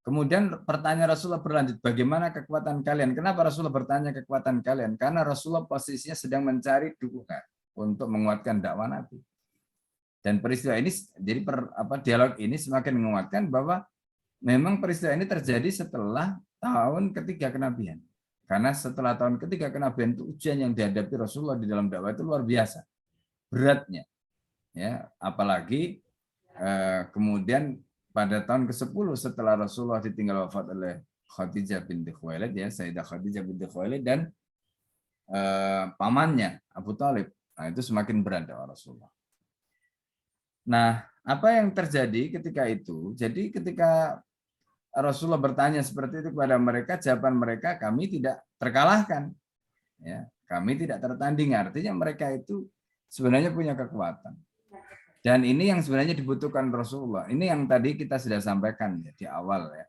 Kemudian pertanyaan Rasulullah berlanjut, bagaimana kekuatan kalian? Kenapa Rasulullah bertanya kekuatan kalian? Karena Rasulullah posisinya sedang mencari dukungan untuk menguatkan dakwah Nabi. Dan peristiwa ini, jadi dialog ini semakin menguatkan bahwa memang peristiwa ini terjadi setelah tahun ketiga kenabian. Karena setelah tahun ketiga kenabian itu ujian yang dihadapi Rasulullah di dalam dakwah itu luar biasa beratnya. Ya, apalagi kemudian pada tahun ke-10 setelah Rasulullah ditinggal wafat oleh Khadijah binti Khuwailid ya, Sayyidah Khadijah binti Khuwailid dan pamannya Abu Thalib. Nah, itu semakin berat dakwah Rasulullah. Nah, apa yang terjadi ketika itu? Jadi ketika Rasulullah bertanya seperti itu kepada mereka, jawaban mereka kami tidak terkalahkan. Ya, kami tidak tertanding. Artinya mereka itu sebenarnya punya kekuatan. Dan ini yang sebenarnya dibutuhkan Rasulullah. Ini yang tadi kita sudah sampaikan ya, di awal ya.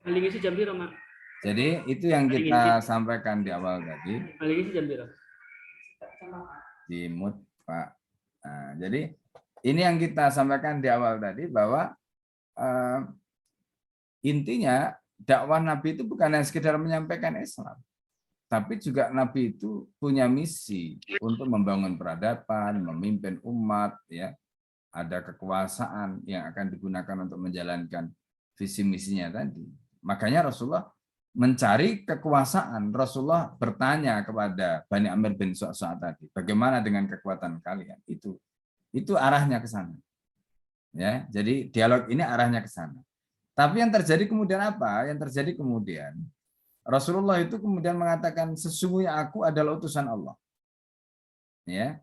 Jadi itu yang kita sampaikan di awal tadi. Di mood Pak. Nah, jadi ini yang kita sampaikan di awal tadi bahwa intinya dakwah Nabi itu bukan hanya sekedar menyampaikan Islam. Tapi juga Nabi itu punya misi untuk membangun peradaban, memimpin umat ya. Ada kekuasaan yang akan digunakan untuk menjalankan visi misinya tadi. Makanya Rasulullah mencari kekuasaan. Rasulullah bertanya kepada Bani Amir bin Sa'sa'a tadi, bagaimana dengan kekuatan kalian? Itu arahnya ke sana. Ya, jadi dialog ini arahnya ke sana. Tapi yang terjadi kemudian apa? Yang terjadi kemudian Rasulullah itu kemudian mengatakan sesungguhnya aku adalah utusan Allah. Ya.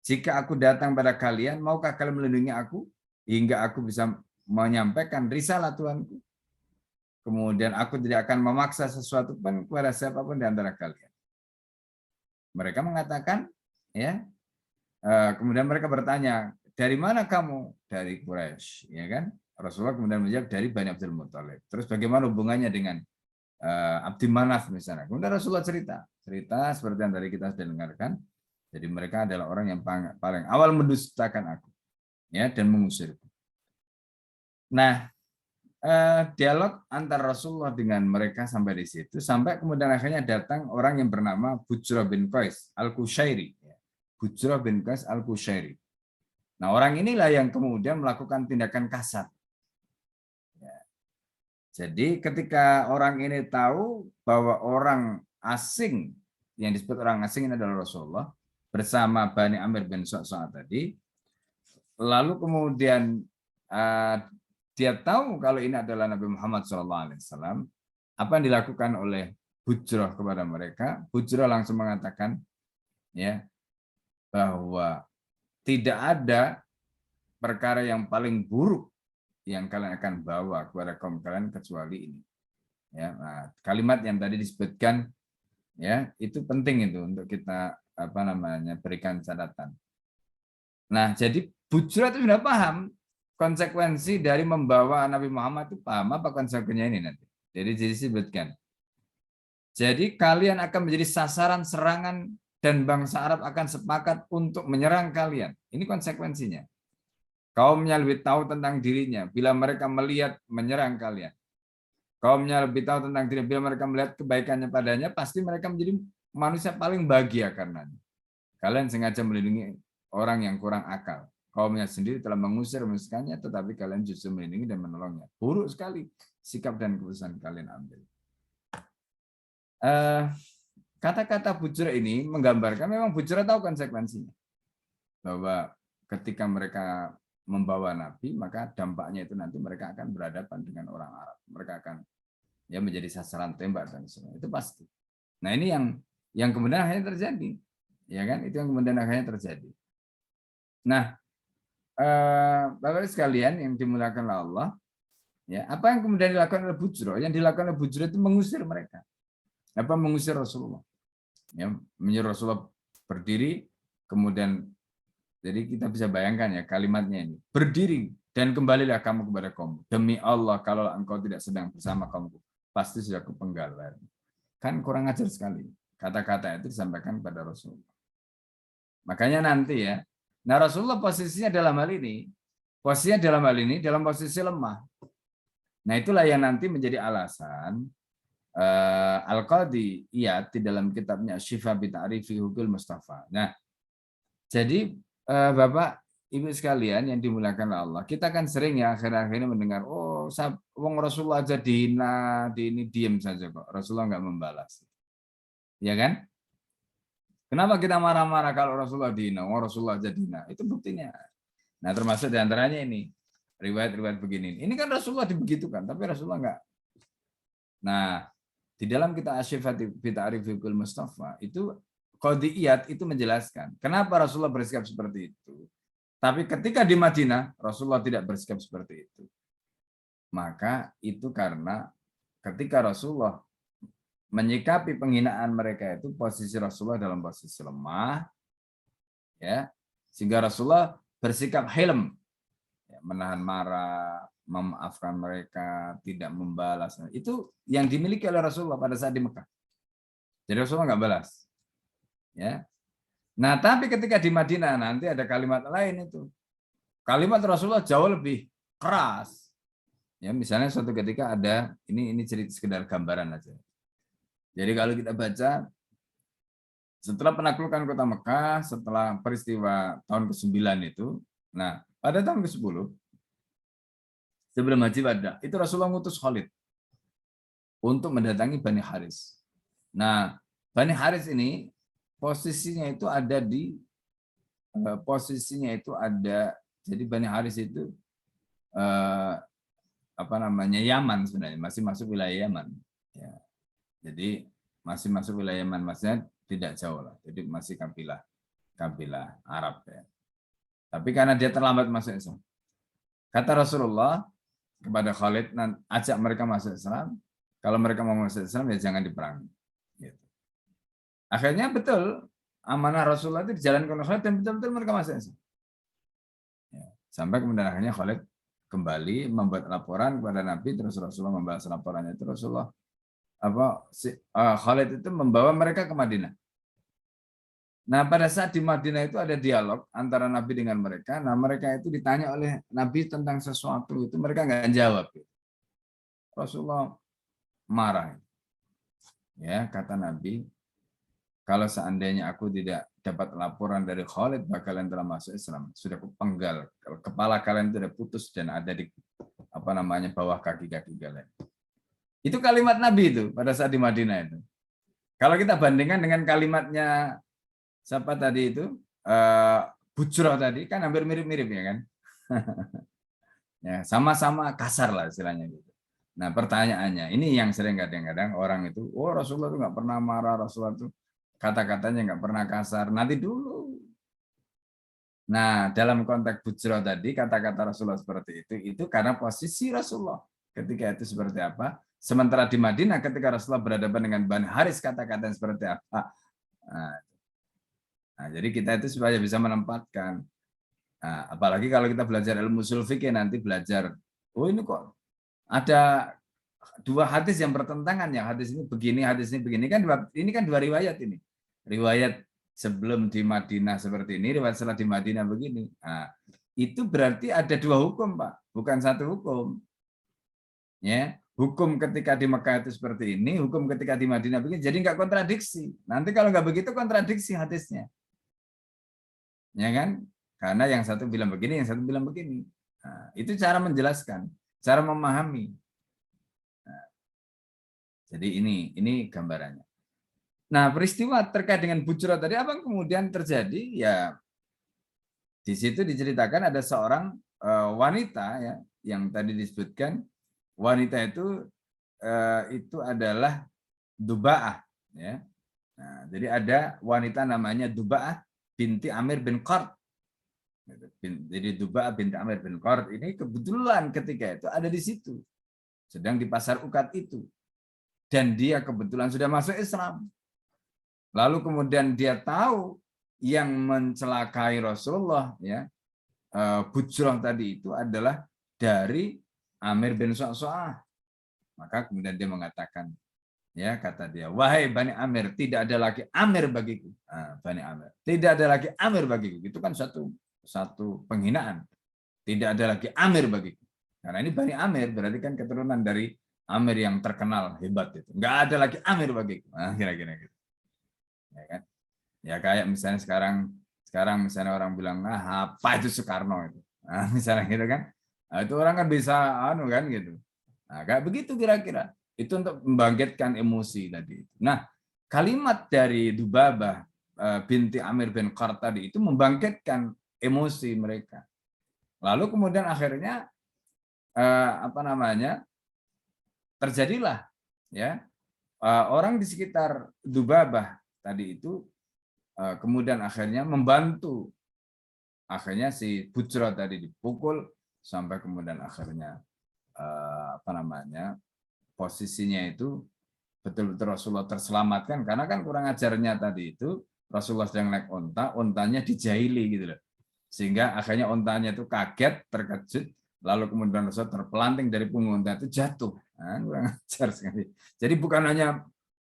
Jika aku datang pada kalian, maukah kalian melindungi aku hingga aku bisa menyampaikan risalah Tuhanku? Kemudian aku tidak akan memaksa sesuatu pun kepada siapapun di antara kalian. Mereka mengatakan, ya. Kemudian mereka bertanya, dari mana kamu? Dari Quraisy, ya kan? Rasulullah kemudian menjawab dari Bani Abdul Muthalib. Terus bagaimana hubungannya dengan Abdi Manaf misalnya? Kemudian Rasulullah cerita seperti yang tadi kita sudah dengarkan. Jadi mereka adalah orang yang paling awal mendustakan aku, ya, dan mengusirku. Nah, dialog antara Rasulullah dengan mereka sampai di situ, sampai kemudian akhirnya datang orang yang bernama Bujrah bin Qais al-Qushairi. Bujrah bin Qais al-Qushairi. Nah, orang inilah yang kemudian melakukan tindakan kasar. Ya. Jadi ketika orang ini tahu bahwa orang asing, yang disebut orang asing ini adalah Rasulullah, bersama Bani Amir bin Sa'sa'a tadi, lalu kemudian dia tahu kalau ini adalah Nabi Muhammad SAW, apa yang dilakukan oleh Bujrah kepada mereka? Bujrah langsung mengatakan, ya, bahwa tidak ada perkara yang paling buruk yang kalian akan bawa kepada kaum kalian kecuali ini. Ya, nah, kalimat yang tadi disebutkan Ya, itu penting itu untuk kita berikan catatan. Nah, jadi bujro itu sudah paham konsekuensi dari membawa Nabi Muhammad itu, paham apa konsekuensinya ini nanti. Jadi disebutkan. Jadi kalian akan menjadi sasaran serangan dan bangsa Arab akan sepakat untuk menyerang kalian. Ini konsekuensinya. Kaumnya lebih tahu tentang dirinya bila mereka melihat menyerang kalian. Kaumnya lebih tahu tentang dirinya bila mereka melihat kebaikannya padanya, pasti mereka menjadi manusia paling bahagia karenanya. Kalian sengaja melindungi orang yang kurang akal. Kaumnya sendiri telah mengusir memusuhkannya, tetapi kalian justru melindungi dan menolongnya. Buruk sekali sikap dan keputusan kalian ambil. Kata-kata bujro ini menggambarkan memang bujro tahu konsekuensinya. Bahwa ketika mereka membawa Nabi, maka dampaknya itu nanti mereka akan berhadapan dengan orang Arab. Mereka akan menjadi sasaran tembak dan sebagainya. Itu pasti. Nah, ini yang kemudian akhirnya terjadi. Ya kan? Itu yang kemudian akhirnya terjadi. Nah, Bapak sekalian yang dimuliakan Allah, ya, apa yang kemudian dilakukan oleh bujro? Yang dilakukan oleh bujro itu mengusir mereka. Mengusir Rasulullah. Ya, menyuruh Rasulullah berdiri, kemudian jadi kita bisa bayangkan ya kalimatnya ini. Berdiri dan kembalilah kamu kepada kaummu. Demi Allah, kalau engkau tidak sedang bersama kaumku, pasti sudah kupenggal. Kan kurang ajar sekali. Kata-kata itu disampaikan kepada Rasulullah. Makanya nanti ya, nah Rasulullah posisinya dalam hal ini dalam posisi lemah. Nah itulah yang nanti menjadi alasan Al-Qadhi Iyad di dalam kitabnya Syifa bi Ta'rifi Hukul Mustafa. Nah, jadi Bapak Ibu sekalian yang dimuliakan Allah, kita kan sering ya akhir-akhir ini mendengar, wong Rasulullah aja dihina, ini diem saja kok. Rasulullah nggak membalas. Ya kan? Kenapa kita marah-marah kalau Rasulullah dihina? Rasulullah aja dihina. Itu buktinya. Nah, termasuk diantaranya ini riwayat-riwayat begini. Ini kan Rasulullah dibegitukan, tapi Rasulullah nggak. Nah, di dalam kitab Asy-Syifa bi Ta'rifi Hukul Mustafa itu Qadhi Iyad itu menjelaskan kenapa Rasulullah bersikap seperti itu. Tapi ketika di Madinah Rasulullah tidak bersikap seperti itu. Maka itu karena ketika Rasulullah menyikapi penghinaan mereka itu posisi Rasulullah dalam posisi lemah, ya, sehingga Rasulullah bersikap hilm, ya, menahan marah, memaafkan mereka, tidak membalas. Itu yang dimiliki oleh Rasulullah pada saat di Mekah. Jadi Rasulullah nggak balas. Ya. Nah, tapi ketika di Madinah nanti ada kalimat lain itu. Kalimat Rasulullah jauh lebih keras. Ya, misalnya suatu ketika ada ini cerita sekedar gambaran aja. Jadi kalau kita baca setelah penaklukan kota Mekah, setelah peristiwa tahun ke-9 itu, nah, pada tahun ke-10 sebelum Haji Wada, itu Rasulullah ngutus Khalid untuk mendatangi Bani Haris. Nah, Bani Haris ini posisinya itu ada jadi Bani Haris itu Yaman sebenarnya, masih masuk wilayah Yaman. Ya. Jadi masih masuk wilayah Yaman, maksudnya tidak jauh lah. Jadi masih kabilah Arab ya. Tapi karena dia terlambat masuk Islam, kata Rasulullah kepada Khalid, ajak mereka masuk Islam. Kalau mereka mau masuk Islam ya jangan diperangi. Gitu. Akhirnya betul amanah Rasulullah itu dijalankan oleh Khalid dan betul-betul mereka masuk Islam. Ya. Sampai kemudian akhirnya Khalid kembali membuat laporan kepada Nabi, terus Rasulullah membalas laporannya itu. Khalid itu membawa mereka ke Madinah. Nah, pada saat di Madinah itu ada dialog antara Nabi dengan mereka. Nah, mereka itu ditanya oleh Nabi tentang sesuatu itu, mereka nggak jawab. Rasulullah marah. Ya, kata Nabi, kalau seandainya aku tidak dapat laporan dari Khalid bahwa kalian telah masuk Islam, sudah kupenggal, kepala kalian tidak putus dan ada di bawah kaki-kaki kalian. Itu kalimat Nabi itu pada saat di Madinah itu. Kalau kita bandingkan dengan kalimatnya siapa tadi itu, Bujroh tadi kan hampir mirip-mirip ya kan, ya sama-sama kasar lah istilahnya gitu. Nah pertanyaannya ini yang sering kadang-kadang orang itu, Rasulullah itu nggak pernah marah, Rasulullah itu kata-katanya nggak pernah kasar. Nanti dulu. Nah dalam konteks Bujroh tadi kata-kata Rasulullah seperti itu karena posisi Rasulullah ketika itu seperti apa, Sementara di Madinah ketika Rasulullah berhadapan dengan Bani Haris kata-kata yang seperti apa. Nah, jadi kita itu supaya bisa menempatkan. Nah, apalagi kalau kita belajar ilmu ushul fikih nanti belajar, oh ini kok ada dua hadis yang bertentangan ya, hadis ini begini kan ini kan dua riwayat ini. Riwayat sebelum di Madinah seperti ini, riwayat setelah di Madinah begini. Nah, itu berarti ada dua hukum, Pak, bukan satu hukum. Ya, hukum ketika di Mekah itu seperti ini, hukum ketika di Madinah begini, jadi nggak kontradiksi. Nanti kalau nggak begitu kontradiksi hadisnya. Ya kan? Karena yang satu bilang begini, yang satu bilang begini. Nah, itu cara menjelaskan, cara memahami. Nah, jadi ini gambarannya. Nah, peristiwa terkait dengan bujra tadi apa yang kemudian terjadi? Ya, di situ diceritakan ada seorang wanita ya yang tadi disebutkan. Wanita itu adalah Duba'ah ya. Nah, jadi ada wanita namanya Duba'ah binti Amir bin Qard. Jadi Duba'ah binti Amir bin Qard ini kebetulan ketika itu ada di situ. Sedang di pasar Uqad itu. Dan dia kebetulan sudah masuk Islam. Lalu kemudian dia tahu yang mencelakai Rasulullah ya. Bujrah tadi itu adalah dari Amir bin Sa'sa'ah. Maka kemudian dia mengatakan, ya kata dia, wahai Bani Amir, tidak ada lagi Amir bagiku. Bani Amir, tidak ada lagi Amir bagiku. Itu kan satu penghinaan. Tidak ada lagi Amir bagiku. Karena ini Bani Amir, berarti kan keturunan dari Amir yang terkenal hebat itu. Nggak ada lagi Amir bagiku. Kira-kira gitu. Ya kan? Ya kayak misalnya sekarang misalnya orang bilang, apa itu Soekarno itu. Misalnya gitu kan. Nah, itu orang kan bisa kan gitu. Nah, kayak begitu kira-kira. Itu untuk membangkitkan emosi tadi. Nah, kalimat dari Dubabah binti Amir bin Qard tadi itu membangkitkan emosi mereka. Lalu kemudian akhirnya terjadilah ya orang di sekitar Dubabah tadi itu kemudian akhirnya membantu. Akhirnya si Bujrah tadi dipukul sampai kemudian akhirnya posisinya itu betul-betul Rasulullah terselamatkan karena kan kurang ajarnya tadi itu Rasulullah sedang naik ontanya dijahili gitu loh. Sehingga akhirnya ontanya itu kaget, terkejut, lalu kemudian Rasulullah terpelanting dari punggung onta itu jatuh. Kurang ajar sekali. Jadi bukan hanya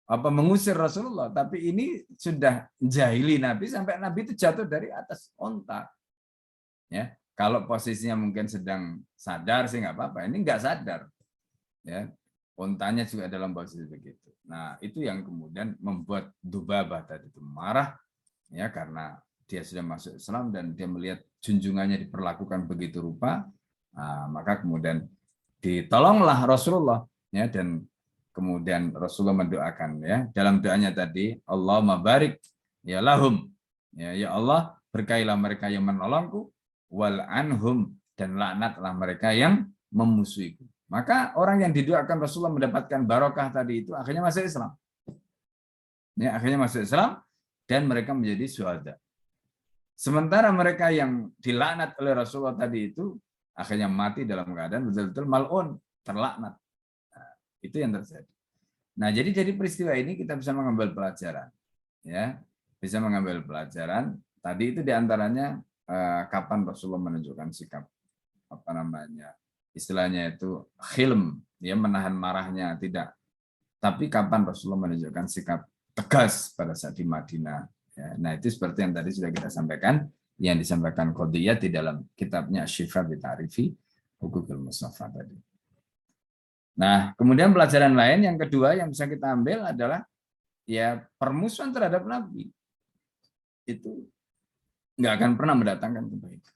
mengusir Rasulullah, tapi ini sudah jahili Nabi sampai Nabi itu jatuh dari atas onta. Ya, kalau posisinya mungkin sedang sadar sih nggak apa-apa. Ini nggak sadar, ya. Ontanya juga dalam posisi begitu. Nah, itu yang kemudian membuat Dubabah tadi itu marah, ya karena dia sudah masuk Islam dan dia melihat junjungannya diperlakukan begitu rupa. Nah, maka kemudian ditolonglah Rasulullah, ya dan kemudian Rasulullah mendoakan ya dalam doanya tadi Allahumma barik ya lahum ya Allah berkailah mereka yang menolongku wal anhum dan laknatlah mereka yang memusuhiku. Maka orang yang didoakan Rasulullah mendapatkan barokah tadi itu akhirnya masuk Islam. Ya, akhirnya masuk Islam dan mereka menjadi syuhada. Sementara mereka yang dilaknat oleh Rasulullah tadi itu akhirnya mati dalam keadaan betul-betul mal'un, terlaknat. Nah, itu yang terjadi. Nah, jadi peristiwa ini kita bisa mengambil pelajaran. Ya, bisa mengambil pelajaran. Tadi itu diantaranya kapan Rasulullah menunjukkan sikap istilahnya itu khilm, ya menahan marahnya tidak. Tapi kapan Rasulullah menunjukkan sikap tegas pada saat di Madinah. Ya, nah itu seperti yang tadi sudah kita sampaikan, yang disampaikan Qadiyah di dalam kitabnya Syifa bi Ta'rifi Hukukul Mustafa tadi. Nah, kemudian pelajaran lain yang kedua yang bisa kita ambil adalah ya permusuhan terhadap Nabi itu nggak akan pernah mendatangkan kebaikan.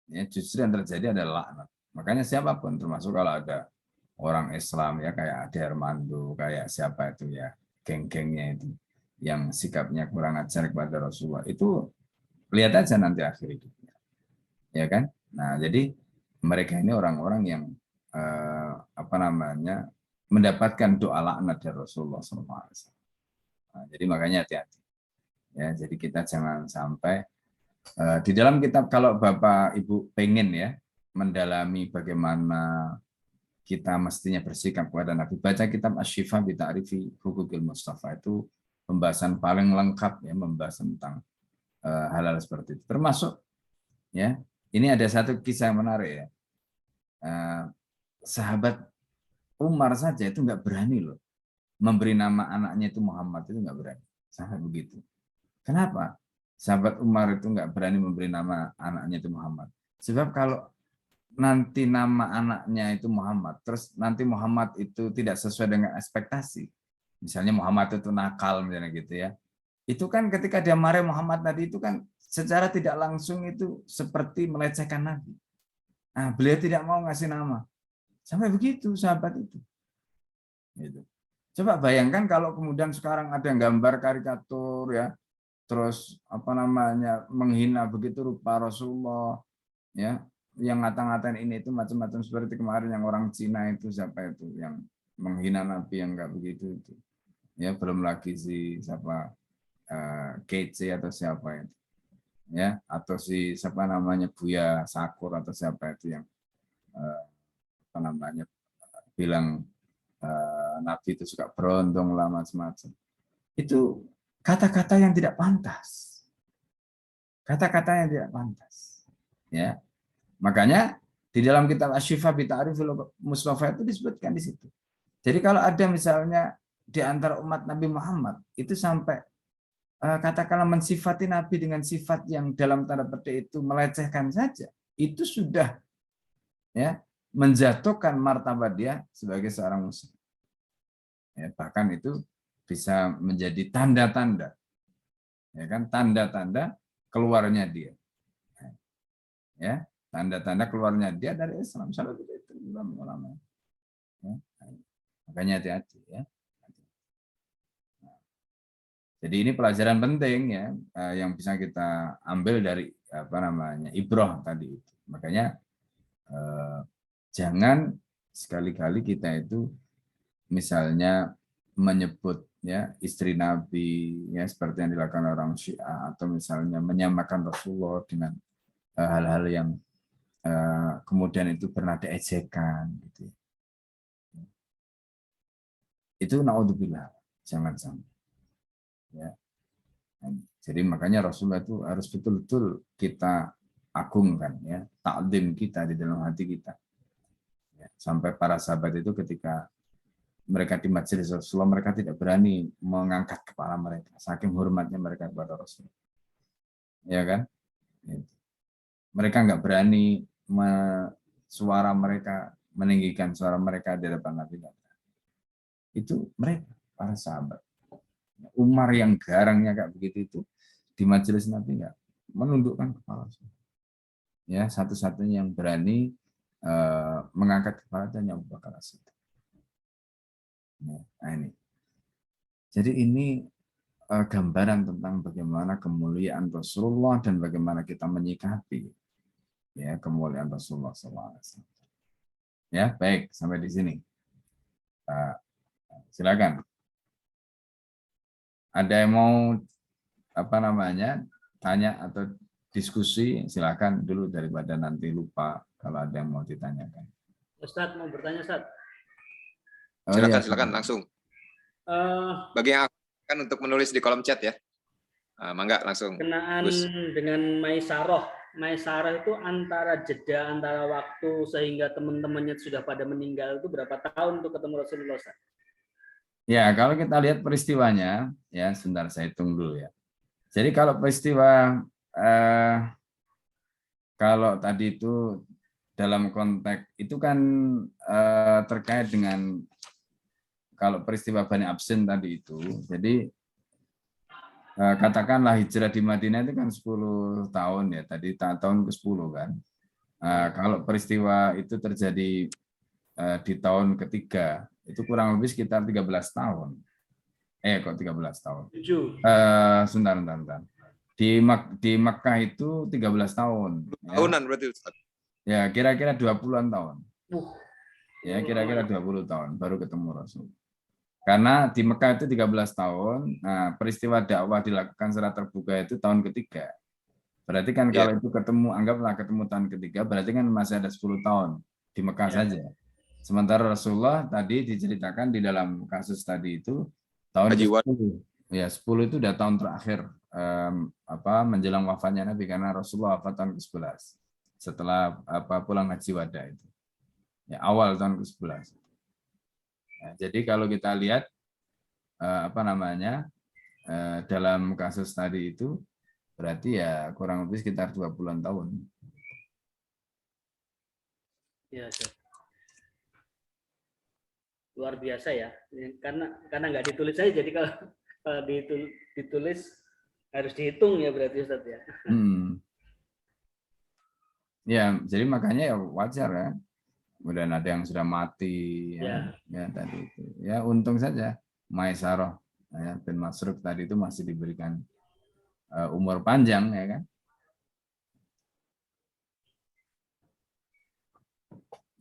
Ya, justru yang terjadi adalah laknat. Makanya siapapun, termasuk kalau ada orang Islam ya kayak Ade Armando, kayak siapa itu ya geng-gengnya itu yang sikapnya kurang ajar kepada Rasulullah, itu lihat aja nanti akhir hidupnya, ya kan? Nah, jadi mereka ini orang-orang yang mendapatkan doa laknat dari Rasulullah SAW. Nah, jadi makanya hati-hati. Ya, jadi kita jangan sampai di dalam kitab kalau Bapak Ibu pengen ya mendalami bagaimana kita mestinya bersikap kepada Nabi. Baca kitab Asy-Syifa bi Ta'rifi Huquqil Mustafa, itu pembahasan paling lengkap ya, membahas tentang hal-hal seperti itu. Termasuk ya, ini ada satu kisah yang menarik ya. Sahabat Umar saja itu nggak berani loh memberi nama anaknya itu Muhammad, itu nggak berani. Sampai begitu. Kenapa? Sahabat Umar itu nggak berani memberi nama anaknya itu Muhammad. Sebab kalau nanti nama anaknya itu Muhammad, terus nanti Muhammad itu tidak sesuai dengan ekspektasi, misalnya Muhammad itu nakal misalnya gitu ya, itu kan ketika dia marah Muhammad tadi itu kan secara tidak langsung itu seperti melecehkan Nabi. Nah, beliau tidak mau ngasih nama, sampai begitu sahabat itu. Gitu. Coba bayangkan kalau kemudian sekarang ada yang gambar karikatur ya, terus apa namanya menghina begitu rupa Rasulullah ya, yang ngata-ngatain ini itu macam-macam, seperti kemarin yang orang Cina itu siapa itu yang menghina Nabi yang enggak begitu itu ya, belum lagi si siapa KC atau siapa itu ya, atau si siapa namanya Buya Sakur atau siapa itu yang apa namanya bilang Nabi itu suka berondong lah macam-macam. Itu kata-kata yang tidak pantas, kata-kata yang tidak pantas ya. Makanya di dalam kitab Asy-Syifa bi Ta'rifil Mustafa itu disebutkan di situ. Jadi kalau ada misalnya di antara umat Nabi Muhammad itu sampai katakanlah mensifati Nabi dengan sifat yang dalam tanda petik itu melecehkan saja, itu sudah ya menjatuhkan martabat dia sebagai seorang muslim. Ya, bahkan itu bisa menjadi tanda-tanda, ya kan, tanda-tanda keluarnya dia. Ya. Tanda-tanda keluarnya dia dari Islam, sampai begitu ulama. Ya. Makanya hati-hati ya. Jadi ini pelajaran penting ya, yang bisa kita ambil dari apa namanya ibrah tadi itu. Makanya jangan sekali-kali kita itu misalnya menyebut ya istri Nabi ya seperti yang dilakukan orang Syiah, atau misalnya menyamakan Rasulullah dengan hal-hal yang kemudian itu bernada ejekan gitu. Itu naudzubillah, jangan sampai ya. Jadi makanya Rasulullah itu harus betul-betul kita agungkan ya, takdim kita di dalam hati kita ya. Sampai para sahabat itu ketika mereka di majelis Rasulullah, mereka tidak berani mengangkat kepala mereka saking hormatnya mereka kepada Rasulullah, ya kan. Mereka nggak berani suara mereka, meninggikan suara mereka di depan Nabi. Itu mereka, para sahabat. Umar yang garangnya kayak begitu itu, di majelis Nabi nggak menundukkan kepala. Ya, satu-satunya yang berani mengangkat kepala dan Abu Bakar As-Siddiq. Nah ini. Jadi ini gambaran tentang bagaimana kemuliaan Rasulullah dan bagaimana kita menyikapi ya kemuliaan Rasulullah SAW. Ya, baik, sampai di sini. Silakan. Ada yang mau apa namanya tanya atau diskusi, silakan dulu daripada nanti lupa kalau ada yang mau ditanyakan. Ustadz mau bertanya, Ustadz. Oh, Silakan langsung. Bagi yang akan untuk menulis di kolom chat ya. Mangga langsung. Kenaan dengan Maisarah itu antara jeda antara waktu sehingga teman-temannya sudah pada meninggal itu berapa tahun untuk ketemu Rasulullah? Ya, kalau kita lihat peristiwanya, ya sebentar saya hitung dulu ya. Jadi kalau peristiwa kalau tadi itu dalam konteks itu kan terkait dengan kalau peristiwa Bani Absin tadi itu, jadi katakanlah hijrah di Madinah itu kan 10 tahun ya, tadi tahun ke-10 kan. Kalau peristiwa itu terjadi di tahun ketiga, itu kurang lebih sekitar 13 tahun. Kok 13 tahun? 7. Sebentar. Di Makkah itu 13 tahun. Tahunan berarti Ustaz. Ya, kira-kira 20-an tahun. Ya, kira-kira 20 tahun baru ketemu Rasul. Karena di Mekah itu 13 tahun, nah peristiwa dakwah dilakukan secara terbuka itu tahun ketiga. Berarti kan kalau itu ketemu, anggaplah ketemu tahun ketiga, berarti kan masih ada 10 tahun di Mekah saja. Sementara Rasulullah tadi diceritakan di dalam kasus tadi itu tahun Haji wada. ke-10. Ya, 10 itu udah tahun terakhir menjelang wafatnya Nabi, karena Rasulullah wafat tahun ke-11 setelah pulang haji wada itu. Ya, awal tahun ke-11. Ya, jadi kalau kita lihat dalam kasus tadi itu berarti ya kurang lebih sekitar 20-an tahun. Ya, Chef. Luar biasa ya, karena nggak ditulis aja, jadi kalau ditulis harus dihitung ya berarti Ustaz ya. Ya, jadi makanya ya wajar ya. Kemudian ada yang sudah mati ya tadi itu. Ya untung saja Maisarah ya, bin Masruk tadi itu masih diberikan umur panjang ya kan.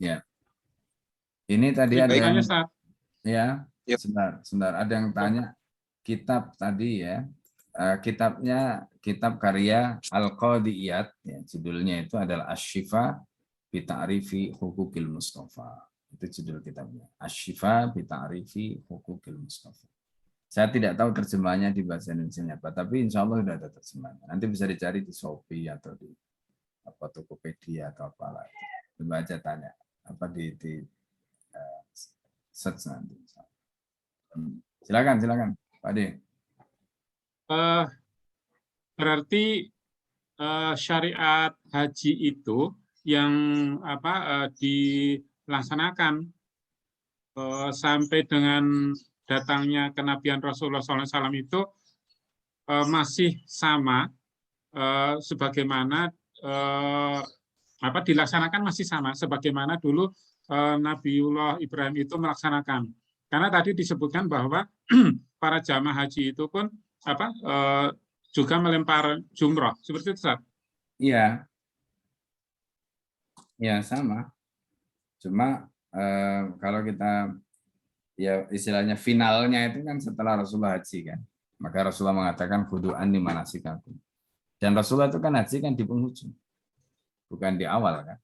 Ya. Ini tadi ada yang ya, sebentar, ada yang tanya kitab tadi ya. Kitab karya Al-Qadiyat ya, judulnya itu adalah Asy-Syifa bi Ta'rifi Huquqil Mustafa. Itu judul kitabnya. Asy-Syifa bi Ta'rifi Huquqil Mustafa. Saya tidak tahu terjemahannya di bahasa Indonesia apa, tapi insya Allah sudah ada terjemahannya. Nanti bisa dicari di Shopee atau di Tokopedia atau apalah. Coba aja tanya di search nanti. Silakan Pak Ade. Berarti syariat haji itu yang dilaksanakan sampai dengan datangnya kenabian Rasulullah SAW itu masih sama sebagaimana dilaksanakan masih sama sebagaimana dulu Nabiullah Ibrahim itu melaksanakan. Karena tadi disebutkan bahwa para jamaah haji itu pun juga melempar jumroh, seperti itu, Ustaz? Iya. Ya, sama. Cuma kalau kita ya istilahnya finalnya itu kan setelah Rasulullah haji kan. Maka Rasulullah mengatakan khudu'an di manasikakum. Dan Rasulullah itu kan haji kan di penghujung. Bukan di awal kan.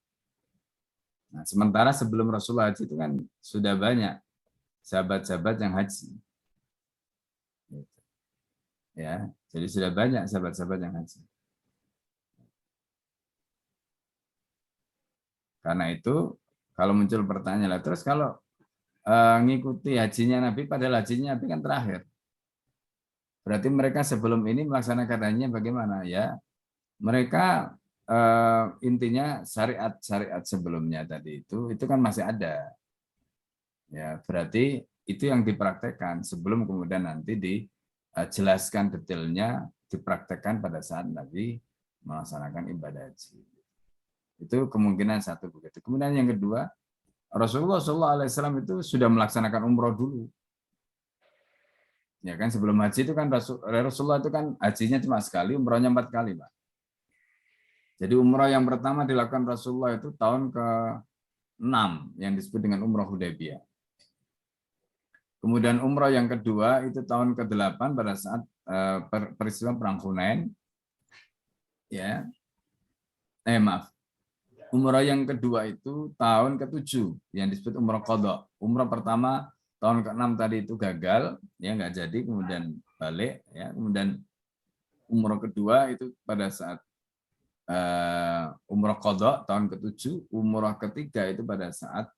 Nah, sementara sebelum Rasulullah haji itu kan sudah banyak sahabat-sahabat yang haji. Ya, jadi sudah banyak sahabat-sahabat yang haji. Karena itu kalau muncul pertanyaan lah, terus kalau ngikuti hajinya Nabi, padahal hajinya Nabi kan terakhir. Berarti mereka sebelum ini melaksanakan hajinya bagaimana? Ya, mereka intinya syariat sebelumnya tadi itu kan masih ada. Ya, berarti itu yang dipraktekkan sebelum kemudian nanti dijelaskan detailnya, dipraktekkan pada saat Nabi melaksanakan ibadah haji. Itu kemungkinan satu begitu. Kemudian yang kedua, Rasulullah SAW itu sudah melaksanakan umroh dulu. Ya kan sebelum haji itu kan Rasulullah itu kan hajinya cuma sekali, umrohnya 4 kali, Pak. Jadi umroh yang pertama dilakukan Rasulullah itu tahun ke-6 yang disebut dengan umroh Hudaybiyah. Kemudian umroh yang kedua itu tahun ke-8 pada saat peristiwa Perang Hunain. Ya. Umroh yang kedua itu tahun ke-7 yang disebut umroh qadha. Umroh pertama tahun ke-6 tadi itu gagal, ya nggak jadi, kemudian balik, ya. Kemudian umroh kedua itu pada saat umroh qadha tahun ke-7, umroh ketiga itu pada saat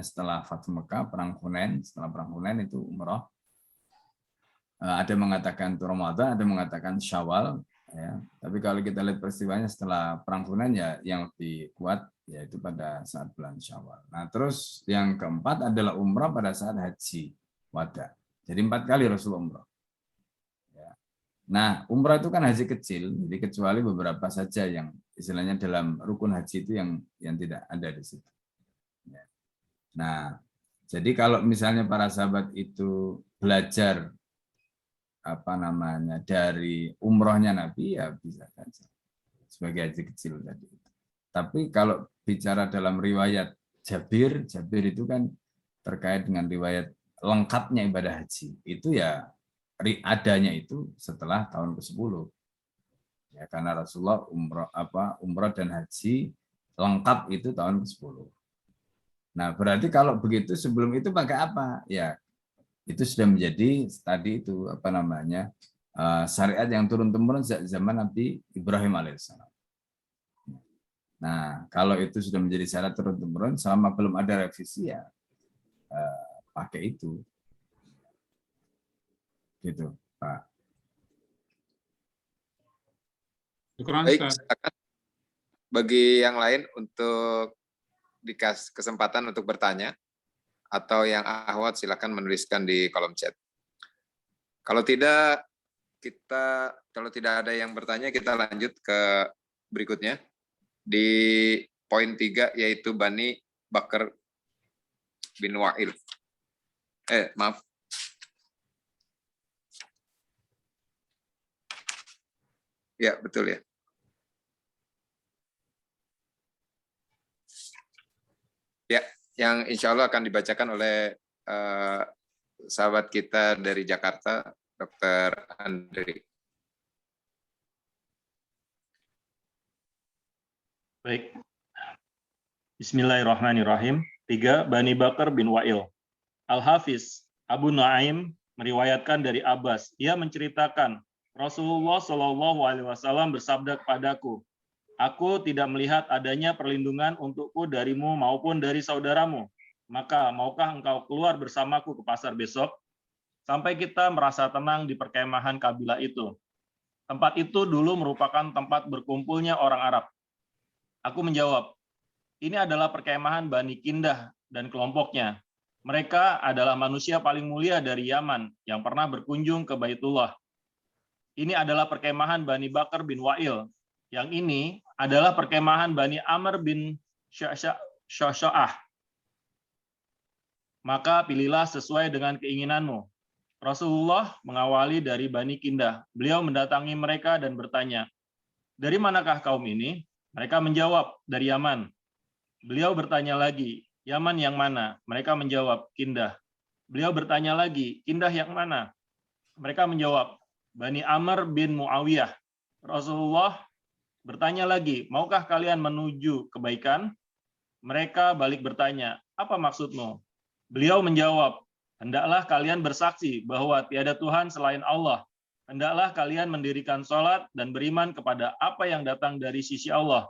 setelah Fathu Mekah, perang Hunain, setelah perang Hunain itu umroh. Ada mengatakan itu Ramadan, ada mengatakan Syawal. Ya, tapi kalau kita lihat peristiwanya setelah perang Hunain ya yang lebih kuat yaitu pada saat bulan Syawal. Nah, terus yang keempat adalah umrah pada saat haji wada. Jadi 4 kali Rasul umrah. Ya. Nah, umrah itu kan haji kecil, jadi kecuali beberapa saja yang istilahnya dalam rukun haji itu yang tidak ada di situ. Ya. Nah, jadi kalau misalnya para sahabat itu belajar dari umrohnya Nabi ya bisa saja sebagai haji kecil tadi. Tapi kalau bicara dalam riwayat Jabir itu kan terkait dengan riwayat lengkapnya ibadah haji. Itu ya adanya itu setelah tahun ke-10. Ya karena Rasulullah umroh dan haji lengkap itu tahun ke-10. Nah, berarti kalau begitu sebelum itu pakai apa? Ya, itu sudah menjadi tadi itu apa namanya syariat yang turun-temurun zaman Nabi Ibrahim alaihissalam. Nah, kalau itu sudah menjadi syariat turun-temurun, selama belum ada revisi ya pakai itu, gitu, Pak. Baik, silakan bagi yang lain untuk dikasih kesempatan untuk bertanya, atau yang ahwat silakan menuliskan di kolom chat. Kalau tidak ada yang bertanya, kita lanjut ke berikutnya di poin 3, yaitu Bani Bakar bin Wa'il. Maaf. Ya, betul ya. Ya, yang insya Allah akan dibacakan oleh sahabat kita dari Jakarta, Dr. Andri. Baik. Bismillahirrahmanirrahim. 3. Bani Bakar bin Wa'il. Al-Hafiz Abu Nuaim meriwayatkan dari Abbas. Ia menceritakan, Rasulullah SAW bersabda kepadaku, aku tidak melihat adanya perlindungan untukku darimu maupun dari saudaramu. Maka maukah engkau keluar bersamaku ke pasar besok? Sampai kita merasa tenang di perkemahan kabilah itu. Tempat itu dulu merupakan tempat berkumpulnya orang Arab. Aku menjawab, ini adalah perkemahan Bani Kindah dan kelompoknya. Mereka adalah manusia paling mulia dari Yaman yang pernah berkunjung ke Baitullah. Ini adalah perkemahan Bani Bakar bin Wa'il. Yang ini adalah perkemahan Bani Amr bin Sya'ah. Maka pilihlah sesuai dengan keinginanmu. Rasulullah mengawali dari Bani Kindah. Beliau mendatangi mereka dan bertanya, dari manakah kaum ini? Mereka menjawab, dari Yaman. Beliau bertanya lagi, Yaman yang mana? Mereka menjawab, Kindah. Beliau bertanya lagi, Kindah yang mana? Mereka menjawab, Bani Amr bin Muawiyah. Rasulullah bertanya lagi, maukah kalian menuju kebaikan? Mereka balik bertanya, apa maksudmu? Beliau menjawab, hendaklah kalian bersaksi bahwa tiada Tuhan selain Allah. Hendaklah kalian mendirikan sholat dan beriman kepada apa yang datang dari sisi Allah.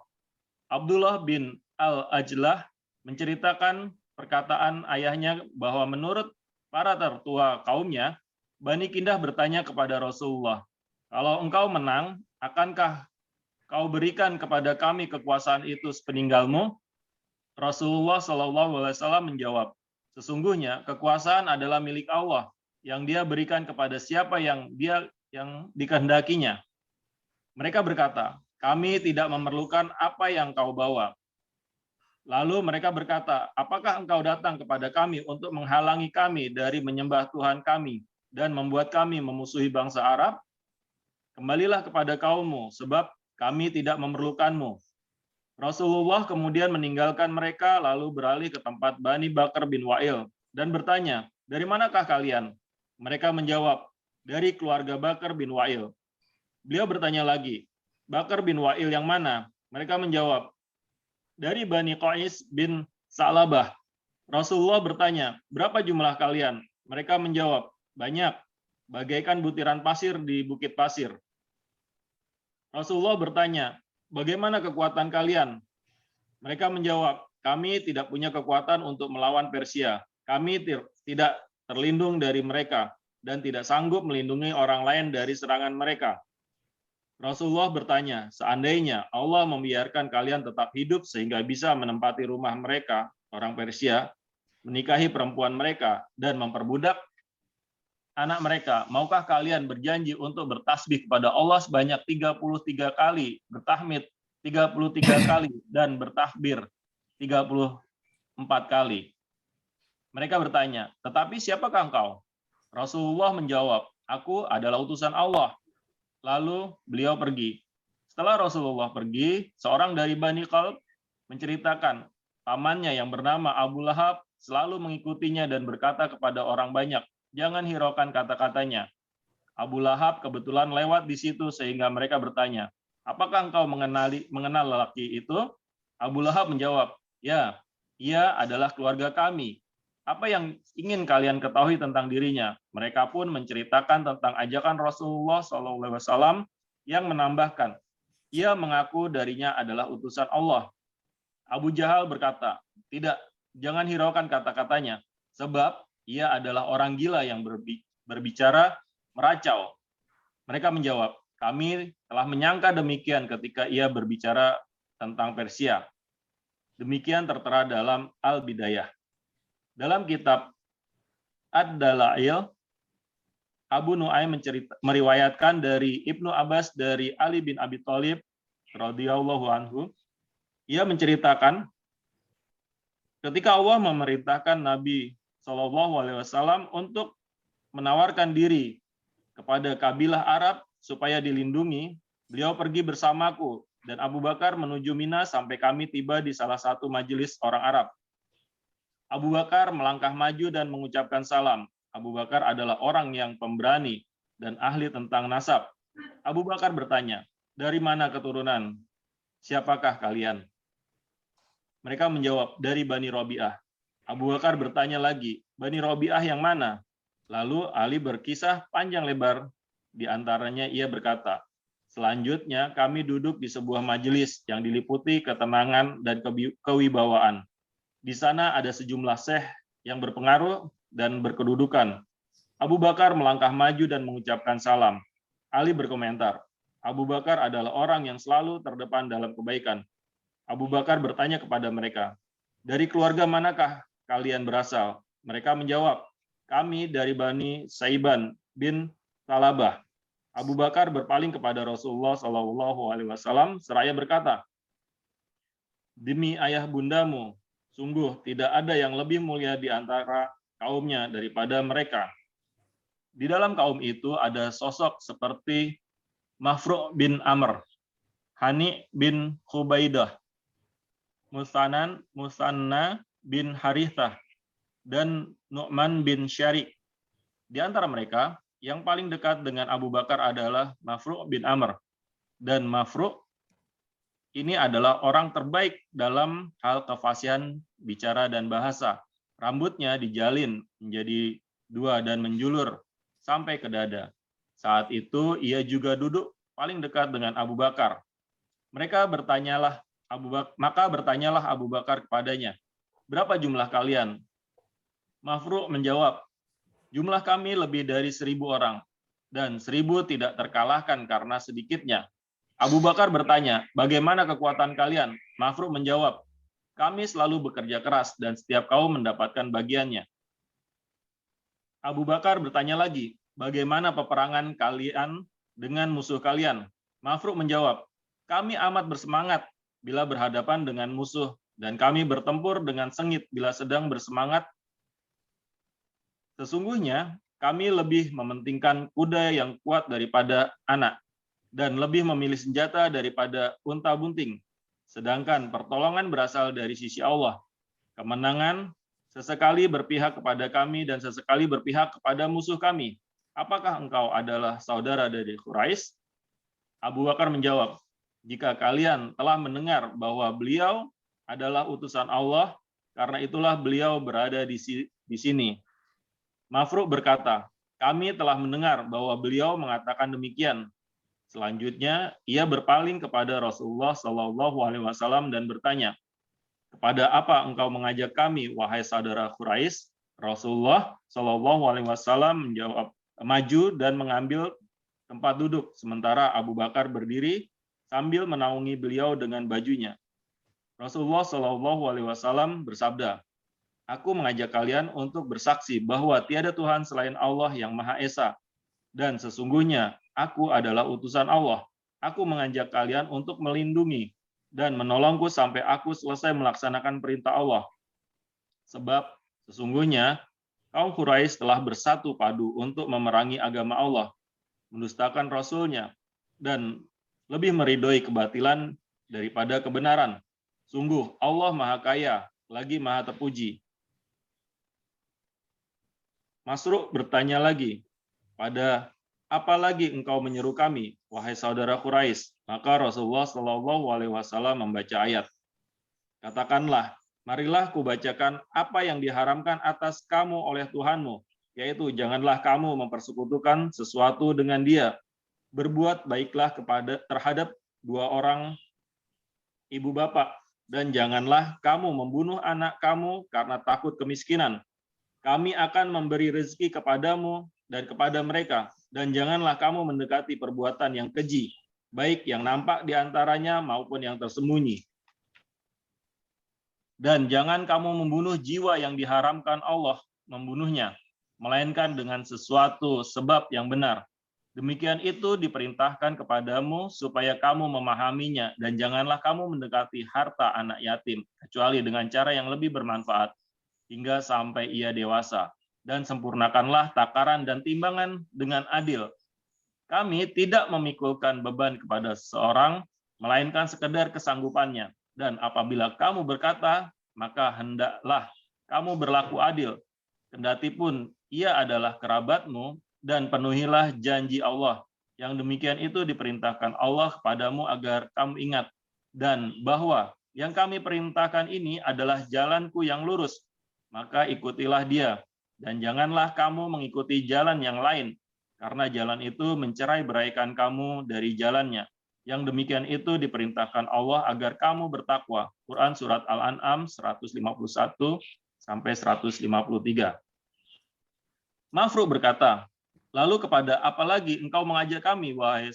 Abdullah bin Al-Ajlah menceritakan perkataan ayahnya bahwa menurut para tertua kaumnya, Bani Kindah bertanya kepada Rasulullah, kalau engkau menang, akankah kau berikan kepada kami kekuasaan itu sepeninggalmu? Rasulullah SAW menjawab, sesungguhnya kekuasaan adalah milik Allah yang Dia berikan kepada siapa yang dikehendakinya. Mereka berkata, kami tidak memerlukan apa yang kau bawa. Lalu mereka berkata, apakah engkau datang kepada kami untuk menghalangi kami dari menyembah Tuhan kami dan membuat kami memusuhi bangsa Arab? Kembalilah kepada kaummu, sebab kami tidak memerlukanmu. Rasulullah kemudian meninggalkan mereka lalu beralih ke tempat Bani Bakar bin Wa'il dan bertanya, dari manakah kalian? Mereka menjawab, dari keluarga Bakar bin Wa'il. Beliau bertanya lagi, Bakar bin Wa'il yang mana? Mereka menjawab, dari Bani Qais bin Sa'labah. Rasulullah bertanya, berapa jumlah kalian? Mereka menjawab, banyak, bagaikan butiran pasir di bukit pasir. Rasulullah bertanya, bagaimana kekuatan kalian? Mereka menjawab, kami tidak punya kekuatan untuk melawan Persia. Kami tidak terlindung dari mereka dan tidak sanggup melindungi orang lain dari serangan mereka. Rasulullah bertanya, seandainya Allah membiarkan kalian tetap hidup sehingga bisa menempati rumah mereka, orang Persia, menikahi perempuan mereka, dan memperbudak anak mereka, maukah kalian berjanji untuk bertasbih kepada Allah sebanyak 33 kali, bertahmid 33 kali, dan bertakbir 34 kali? Mereka bertanya, tetapi siapakah engkau? Rasulullah menjawab, aku adalah utusan Allah. Lalu beliau pergi. Setelah Rasulullah pergi, seorang dari Bani Qalb menceritakan pamannya yang bernama Abu Lahab selalu mengikutinya dan berkata kepada orang banyak, jangan hiraukan kata-katanya. Abu Lahab kebetulan lewat di situ sehingga mereka bertanya, apakah engkau mengenal lelaki itu? Abu Lahab menjawab, ya, ia adalah keluarga kami. Apa yang ingin kalian ketahui tentang dirinya? Mereka pun menceritakan tentang ajakan Rasulullah SAW yang menambahkan, ia mengaku darinya adalah utusan Allah. Abu Jahal berkata, tidak, jangan hiraukan kata-katanya, sebab ia adalah orang gila yang berbicara meracau. Mereka menjawab, kami telah menyangka demikian ketika ia berbicara tentang Persia. Demikian tertera dalam Al-Bidayah. Dalam kitab Ad-Dalail, Abu Nu'aim meriwayatkan dari Ibnu Abbas dari Ali bin Abi Thalib radhiyallahu anhu, ia menceritakan ketika Allah memerintahkan Nabi SAW untuk menawarkan diri kepada kabilah Arab supaya dilindungi, beliau pergi bersamaku dan Abu Bakar menuju Mina sampai kami tiba di salah satu majelis orang Arab. Abu Bakar melangkah maju dan mengucapkan salam. Abu Bakar adalah orang yang pemberani dan ahli tentang nasab. Abu Bakar bertanya, dari mana keturunan? Siapakah kalian? Mereka menjawab, dari Bani Robi'ah. Abu Bakar bertanya lagi, Bani Robi'ah yang mana? Lalu Ali berkisah panjang lebar. Di antaranya ia berkata, selanjutnya kami duduk di sebuah majelis yang diliputi ketenangan dan kewibawaan. Di sana ada sejumlah syekh yang berpengaruh dan berkedudukan. Abu Bakar melangkah maju dan mengucapkan salam. Ali berkomentar, Abu Bakar adalah orang yang selalu terdepan dalam kebaikan. Abu Bakar bertanya kepada mereka, dari keluarga manakah kalian berasal? Mereka menjawab, kami dari Bani Saiban bin Talabah. Abu Bakar berpaling kepada Rasulullah SAW seraya berkata, demi ayah bundamu, sungguh tidak ada yang lebih mulia di antara kaumnya daripada mereka. Di dalam kaum itu ada sosok seperti Mafru' bin Amr, Hani bin Khubaidah, Musanna bin Harithah, dan Nu'man bin Syari'. Di antara mereka, yang paling dekat dengan Abu Bakar adalah Mafru' bin Amr. Dan Mafru' ini adalah orang terbaik dalam hal kefasihan bicara dan bahasa. Rambutnya dijalin menjadi dua dan menjulur sampai ke dada. Saat itu ia juga duduk paling dekat dengan Abu Bakar. Maka bertanyalah Abu Bakar kepadanya, berapa jumlah kalian? Mafru' menjawab, jumlah kami lebih dari 1.000 orang, dan 1.000 tidak terkalahkan karena sedikitnya. Abu Bakar bertanya, bagaimana kekuatan kalian? Mafru' menjawab, kami selalu bekerja keras dan setiap kaum mendapatkan bagiannya. Abu Bakar bertanya lagi, bagaimana peperangan kalian dengan musuh kalian? Mafru' menjawab, kami amat bersemangat bila berhadapan dengan musuh, dan kami bertempur dengan sengit bila sedang bersemangat. Sesungguhnya, kami lebih mementingkan kuda yang kuat daripada anak, dan lebih memilih senjata daripada unta-bunting. Sedangkan pertolongan berasal dari sisi Allah. Kemenangan sesekali berpihak kepada kami dan sesekali berpihak kepada musuh kami. Apakah engkau adalah saudara dari Quraisy? Abu Bakar menjawab, jika kalian telah mendengar bahwa beliau adalah utusan Allah, karena itulah beliau berada di sini. Mafru' berkata, kami telah mendengar bahwa beliau mengatakan demikian. Selanjutnya, ia berpaling kepada Rasulullah SAW dan bertanya, kepada apa engkau mengajak kami, wahai saudara Quraisy? Rasulullah SAW menjawab, maju dan mengambil tempat duduk, sementara Abu Bakar berdiri sambil menaungi beliau dengan bajunya. Rasulullah SAW bersabda, aku mengajak kalian untuk bersaksi bahwa tiada Tuhan selain Allah yang Maha Esa, dan sesungguhnya aku adalah utusan Allah. Aku mengajak kalian untuk melindungi dan menolongku sampai aku selesai melaksanakan perintah Allah. Sebab sesungguhnya kaum Quraisy telah bersatu padu untuk memerangi agama Allah, mendustakan Rasul-Nya, dan lebih meridhoi kebatilan daripada kebenaran. Sungguh Allah Maha Kaya, lagi Maha Terpuji. Masruq bertanya lagi, pada apa lagi engkau menyeru kami, wahai saudara Quraisy? Maka Rasulullah SAW membaca ayat. Katakanlah, Marilah kubacakan apa yang diharamkan atas kamu oleh Tuhanmu, yaitu janganlah kamu mempersekutukan sesuatu dengan Dia. Berbuat baiklah terhadap dua orang ibu bapak, dan janganlah kamu membunuh anak kamu karena takut kemiskinan. Kami akan memberi rezeki kepadamu dan kepada mereka, dan janganlah kamu mendekati perbuatan yang keji, baik yang nampak di antaranya maupun yang tersembunyi. Dan jangan kamu membunuh jiwa yang diharamkan Allah membunuhnya, melainkan dengan sesuatu sebab yang benar. Demikian itu diperintahkan kepadamu supaya kamu memahaminya, dan janganlah kamu mendekati harta anak yatim, kecuali dengan cara yang lebih bermanfaat, hingga sampai ia dewasa. Dan sempurnakanlah takaran dan timbangan dengan adil. Kami tidak memikulkan beban kepada seseorang, melainkan sekedar kesanggupannya. Dan apabila kamu berkata, maka hendaklah kamu berlaku adil. Kendati pun ia adalah kerabatmu, dan penuhilah janji Allah. Yang demikian itu diperintahkan Allah kepadamu agar kamu ingat. Dan bahwa yang kami perintahkan ini adalah jalanku yang lurus, maka ikutilah dia. Dan janganlah kamu mengikuti jalan yang lain, karena jalan itu mencerai-beraikan kamu dari jalannya. Yang demikian itu diperintahkan Allah agar kamu bertakwa. Quran Surat Al-An'am 151 sampai 153. Mafruq berkata, lalu kepada apa lagi engkau mengajak kami, wahai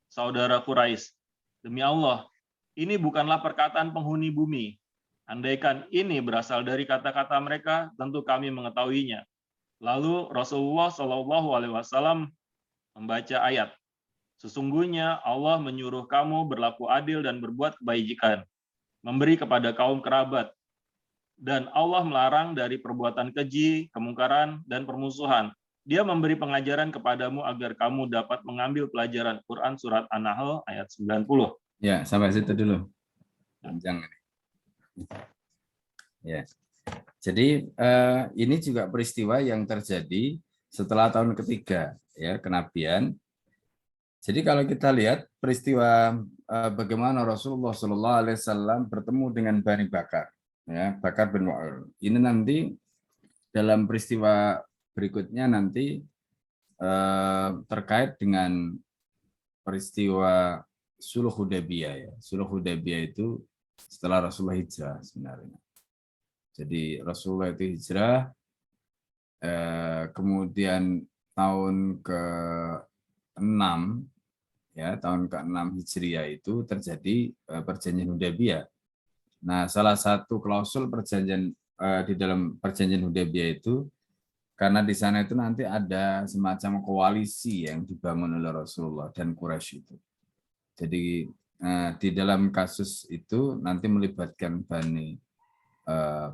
saudara Quraisy? Demi Allah, ini bukanlah perkataan penghuni bumi. Andaikan ini berasal dari kata-kata mereka, tentu kami mengetahuinya. Lalu Rasulullah SAW membaca ayat, sesungguhnya Allah menyuruh kamu berlaku adil dan berbuat kebajikan, memberi kepada kaum kerabat, dan Allah melarang dari perbuatan keji, kemungkaran, dan permusuhan. Dia memberi pengajaran kepadamu agar kamu dapat mengambil pelajaran. Quran Surat An-Nahl ayat 90. Ya, sampai situ dulu. Panjang ini. Ya. Jadi ini juga peristiwa yang terjadi setelah tahun ketiga ya kenabian. Jadi kalau kita lihat peristiwa bagaimana Rasulullah SAW bertemu dengan Bani Bakar, ya Bakar bin Wa'il. Ini nanti dalam peristiwa berikutnya nanti terkait dengan peristiwa Sulh Hudaybiyah ya. Sulh Hudaybiyah itu setelah Rasulullah hijrah sebenarnya. Jadi Rasulullah itu hijrah, kemudian tahun ke-6 ya, tahun ke-6 Hijriah itu terjadi perjanjian Hudaybiyah. Nah, salah satu klausul perjanjian di dalam perjanjian Hudaybiyah itu karena di sana itu nanti ada semacam koalisi yang dibangun oleh Rasulullah dan Quraisy itu. Jadi di dalam kasus itu nanti melibatkan Bani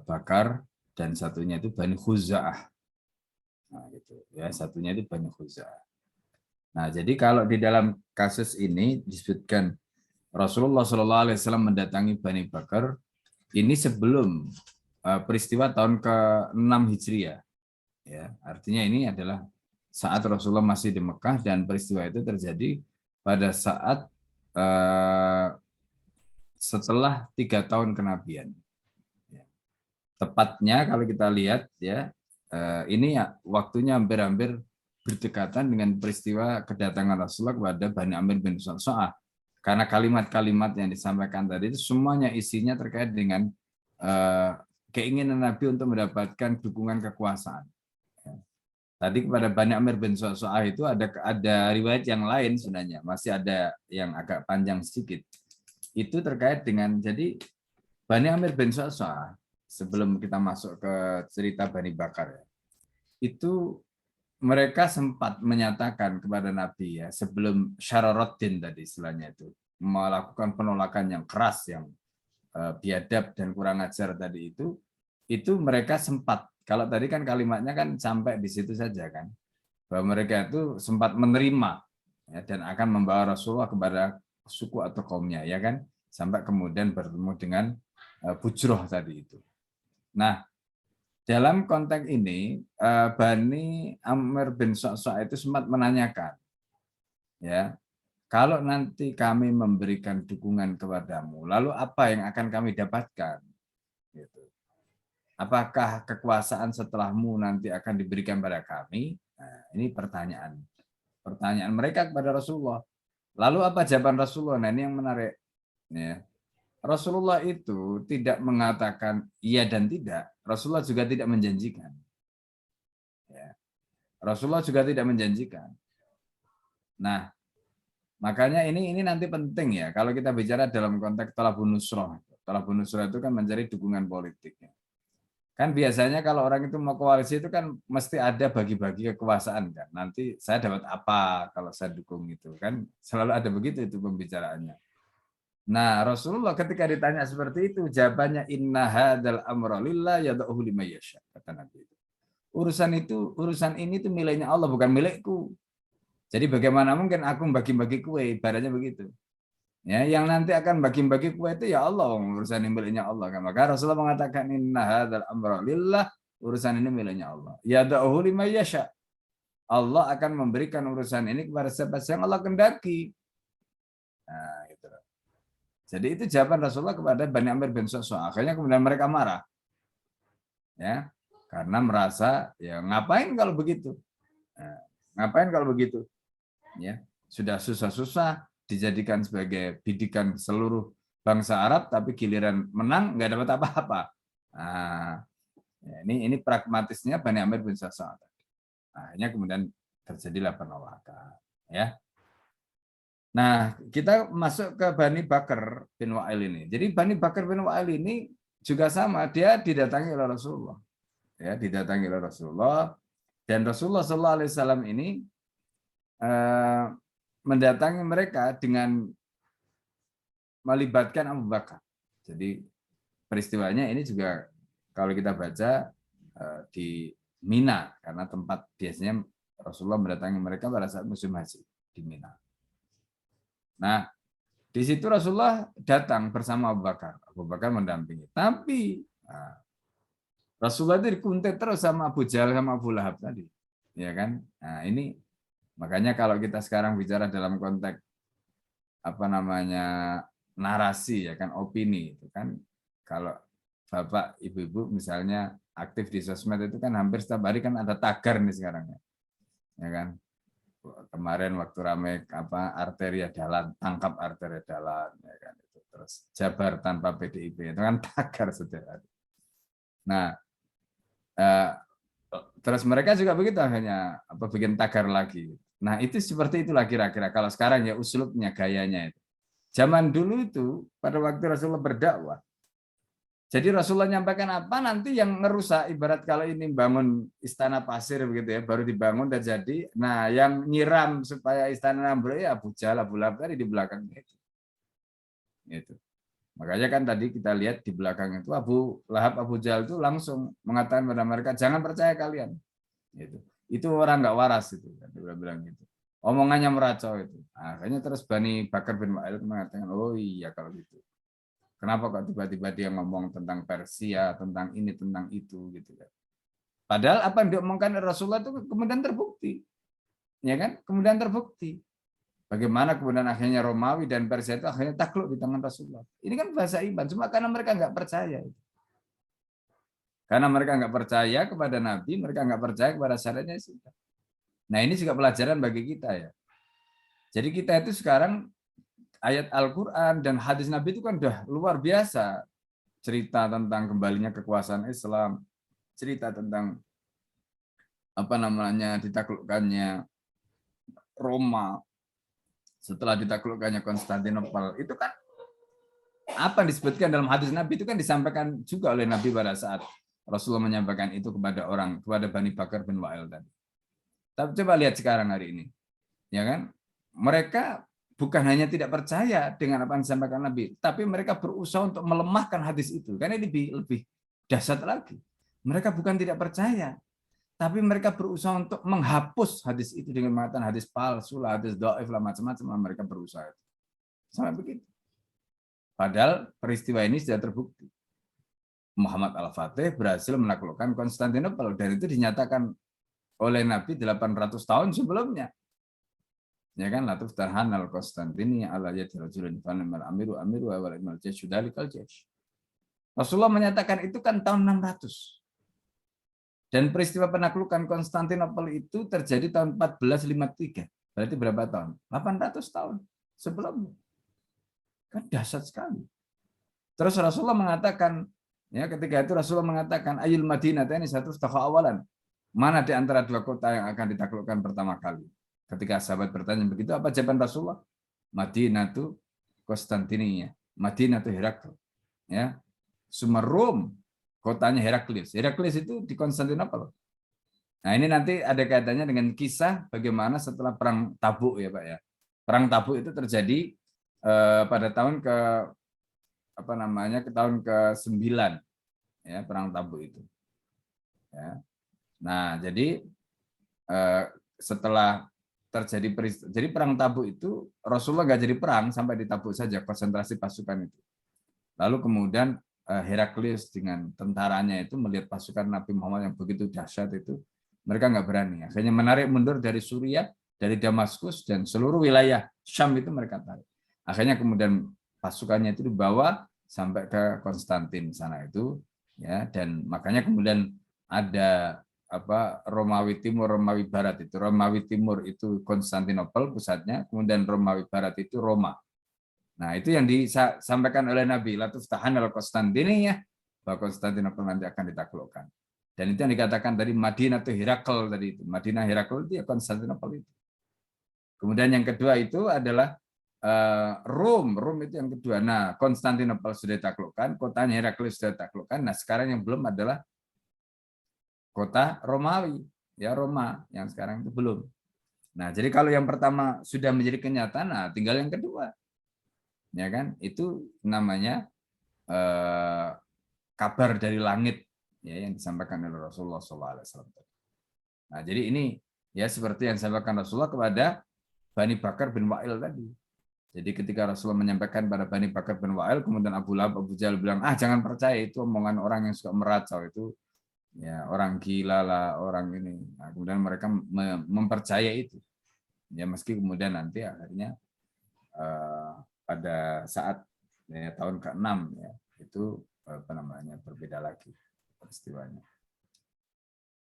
Bakar dan satunya itu Bani Khuza'ah. Nah, gitu ya, satunya itu Bani Khuza'ah. Nah, jadi kalau di dalam kasus ini disebutkan Rasulullah SAW mendatangi Bani Bakar ini sebelum peristiwa tahun ke-6 Hijriah. Ya, artinya ini adalah saat Rasulullah masih di Mekah dan peristiwa itu terjadi pada saat setelah 3 tahun kenabian. Ya. Tepatnya kalau kita lihat ya ini ya, waktunya hampir-hampir berdekatan dengan peristiwa kedatangan Rasulullah kepada Bani Amir bin Sa'sa'ah. Karena kalimat-kalimat yang disampaikan tadi itu semuanya isinya terkait dengan keinginan Nabi untuk mendapatkan dukungan kekuasaan. Tadi kepada Bani Amir bin Sa'sa'ah itu ada riwayat yang lain sebenarnya, masih ada yang agak panjang sedikit. Itu terkait dengan, jadi Bani Amir bin Sa'sa'ah, sebelum kita masuk ke cerita Bani Bakar, itu mereka sempat menyatakan kepada Nabi ya sebelum syararoddin tadi istilahnya itu melakukan penolakan yang keras yang biadab dan kurang ajar tadi itu mereka sempat, kalau tadi kan kalimatnya kan sampai di situ saja kan, bahwa mereka itu sempat menerima ya, dan akan membawa Rasulullah kepada suku atau kaumnya ya kan, sampai kemudian bertemu dengan Bujroh tadi itu. Nah, dalam konteks ini, Bani Amr bin Sa'sa'ah itu sempat menanyakan, ya, kalau nanti kami memberikan dukungan kepadamu, lalu apa yang akan kami dapatkan? Gitu. apakah kekuasaan setelahmu nanti akan diberikan pada kami? Nah, ini pertanyaan mereka kepada Rasulullah. Lalu apa jawaban Rasulullah? Nah, ini yang menarik. Ya. Rasulullah itu tidak mengatakan iya dan tidak. Rasulullah juga tidak menjanjikan. Ya. Rasulullah juga tidak menjanjikan. Nah, makanya ini nanti penting ya kalau kita bicara dalam konteks talabun nusrah. Talabun nusrah itu kan mencari dukungan politik. Kan biasanya kalau orang itu mau koalisi itu kan mesti ada bagi-bagi kekuasaan kan. Nanti saya dapat apa kalau saya dukung itu kan selalu ada begitu itu pembicaraannya. Nah, Rasulullah ketika ditanya seperti itu jawabannya inna hadzal amra lillah yad'uhu liman yasha kata Nabi itu. Urusan ini itu miliknya Allah bukan milikku. Jadi bagaimana mungkin aku bagi-bagi kue, ibaratnya begitu. Ya, yang nanti akan bagi-bagi kue itu ya Allah, urusan ini miliknya Allah. Maka Rasulullah mengatakan inna hadzal amra lillah, urusan ini miliknya Allah. Yad'uhu liman yasha. Allah akan memberikan urusan ini kepada siapa yang Allah kehendaki. Nah, gitu. Jadi itu jawaban Rasulullah kepada Bani Amir bin Sa'sa'a. Akhirnya kemudian mereka marah. Ya, karena merasa ya ngapain kalau begitu? Nah, ngapain kalau begitu? Ya, sudah susah-susah dijadikan sebagai bidikan seluruh bangsa Arab, tapi giliran menang nggak dapat apa-apa. Nah, ya ini pragmatisnya Bani Amir bin Sa'sa'a. Akhirnya kemudian terjadilah penolakan. Ya. Nah, kita masuk ke Bani Bakar bin Wa'il ini. Jadi Bani Bakar bin Wa'il ini juga sama, dia didatangi oleh Rasulullah. Ya, didatangi oleh Rasulullah dan Rasulullah SAW ini mendatangi mereka dengan melibatkan Abu Bakar. Jadi peristiwanya ini juga kalau kita baca di Mina karena tempat biasanya Rasulullah mendatangi mereka pada saat musim haji di Mina. Nah, di situ Rasulullah datang bersama Abu Bakar. Abu Bakar mendampingi. Tapi Rasulullah itu dikuntit terus sama Abu Jahal sama Abu Lahab tadi. Ya kan? Nah, ini makanya kalau kita sekarang bicara dalam konteks narasi ya kan opini itu kan kalau Bapak Ibu-ibu misalnya aktif di sosmed itu kan hampir setiap hari kan ada tagar nih sekarang ya kan kemarin waktu ramai arteria jalan tangkap arteria jalan ya kan itu terus Jabar tanpa PDIP itu kan tagar setiap hari. Nah terus mereka juga begitu akhirnya bikin tagar lagi. Nah, itu seperti itulah kira-kira kalau sekarang ya uslubnya, gayanya itu. Zaman dulu itu pada waktu Rasulullah berdakwah. Jadi Rasulullah nyampaikan apa nanti yang ngerusak ibarat kalau ini bangun istana pasir begitu ya, baru dibangun dan jadi. Nah, yang nyiram supaya istana ambruk ya Abu Jahal, Abu Lahab tadi di belakang itu. Gitu. Makanya kan tadi kita lihat di belakang itu Abu Lahab, Abu Jahal itu langsung mengatakan pada mereka jangan percaya kalian. Gitu. Itu orang nggak waras itu, dia bilang gitu. Omongannya meracau itu. Akhirnya terus Bani Bakar bin Wa'il mengatakan, oh iya kalau gitu. Kenapa kok tiba-tiba dia ngomong tentang Persia, tentang ini, tentang itu gitu kan. Padahal apa yang diomongkan Rasulullah itu kemudian terbukti. Ya kan? Kemudian terbukti. Bagaimana kemudian akhirnya Romawi dan Persia itu akhirnya takluk di tangan Rasulullah. Ini kan bahasa iman, cuma karena mereka nggak percaya. Karena mereka nggak percaya kepada Nabi, mereka nggak percaya kepada syariatnya sudah. Nah ini juga pelajaran bagi kita ya. Jadi kita itu sekarang ayat Al-Quran dan hadis Nabi itu kan udah luar biasa. Cerita tentang kembalinya kekuasaan Islam, cerita tentang ditaklukkannya Roma, setelah ditaklukkannya Konstantinopel, itu kan apa yang disebutkan dalam hadis Nabi itu kan disampaikan juga oleh Nabi pada saat Rasulullah menyampaikan itu kepada Bani Bakar bin Wa'il tadi. Tapi coba lihat sekarang hari ini. Ya kan? Mereka bukan hanya tidak percaya dengan apa yang disampaikan Nabi, tapi mereka berusaha untuk melemahkan hadis itu. Karena ini lebih dahsyat lagi. Mereka bukan tidak percaya, tapi mereka berusaha untuk menghapus hadis itu dengan mengatakan hadis palsu, hadis dhaif, macam-macam mereka berusaha. Sampai begitu. Padahal peristiwa ini sudah terbukti. Muhammad Al-Fatih berhasil menaklukkan Konstantinopel dan itu dinyatakan oleh Nabi 800 tahun sebelumnya. Ya kan, latuf tarhan al-Konstantini ala yadi rajulin fanamal amiru wa wal imal jaysh dalikal jaysh. Rasulullah menyatakan itu kan tahun 600. Dan peristiwa penaklukan Konstantinopel itu terjadi tahun 1453. Berarti berapa tahun? 800 tahun sebelumnya. Kan dahsyat sekali. Terus Rasulullah mengatakan, ya ketika itu Rasulullah mengatakan, Ayul Madinah ini satu tokoh awalan. Mana di antara dua kota yang akan ditaklukkan pertama kali? Ketika sahabat bertanya begitu, apa jawaban Rasulullah? Madinah itu Konstantinia, Madinah itu Herakl. Ya, Sumerum, kotanya Heraklius. Heraklius itu di Konstantinopel. Nah ini nanti ada kaitannya dengan kisah bagaimana setelah perang Tabuk ya Pak ya. Perang Tabuk itu terjadi pada tahun ke tahun ke-9 ya, perang Tabuk itu. Ya. Nah jadi setelah terjadi jadi perang Tabuk itu Rasulullah nggak jadi perang sampai di Tabuk saja, konsentrasi pasukan itu. Lalu kemudian Heraklius dengan tentaranya itu melihat pasukan Nabi Muhammad yang begitu dahsyat itu, mereka nggak berani. Akhirnya menarik mundur dari Suriah, dari Damaskus, dan seluruh wilayah Syam itu mereka tarik. Akhirnya kemudian pasukannya itu dibawa sampai ke Konstantin sana itu, ya. Dan makanya kemudian ada Romawi Timur, Romawi Barat itu. Romawi Timur itu Konstantinopel pusatnya, kemudian Romawi Barat itu Roma. Nah, itu yang disampaikan oleh Nabi, la tuftahan al-Konstantiniyah, bahwa Konstantinopel nanti akan ditaklukkan. Dan itu yang dikatakan tadi Madinah itu Herakl tadi itu. Madinah Herakl itu ya Konstantinopel itu. Kemudian yang kedua itu adalah Rom itu yang kedua. Nah, Konstantinopel sudah ditaklukkan, kotanya Heraklius sudah ditaklukkan. Nah, sekarang yang belum adalah kota Romawi, ya Roma, yang sekarang itu belum. Nah, jadi kalau yang pertama sudah menjadi kenyataan, nah tinggal yang kedua. Ya kan? Itu namanya kabar dari langit ya yang disampaikan oleh Rasulullah SAW. Nah, jadi ini ya seperti yang disampaikan Rasulullah kepada Bani Bakar bin Wa'il tadi. Jadi ketika Rasulullah menyampaikan pada Bani Bakar bin Wa'il, kemudian Abu Lahab, Abu Jahal bilang, jangan percaya itu omongan orang yang suka meracau, itu ya orang gila lah, orang ini. Nah, kemudian mereka mempercaya itu. Ya meski kemudian nanti akhirnya pada saat ya, tahun ke-6 ya, itu berbeda lagi peristiwanya.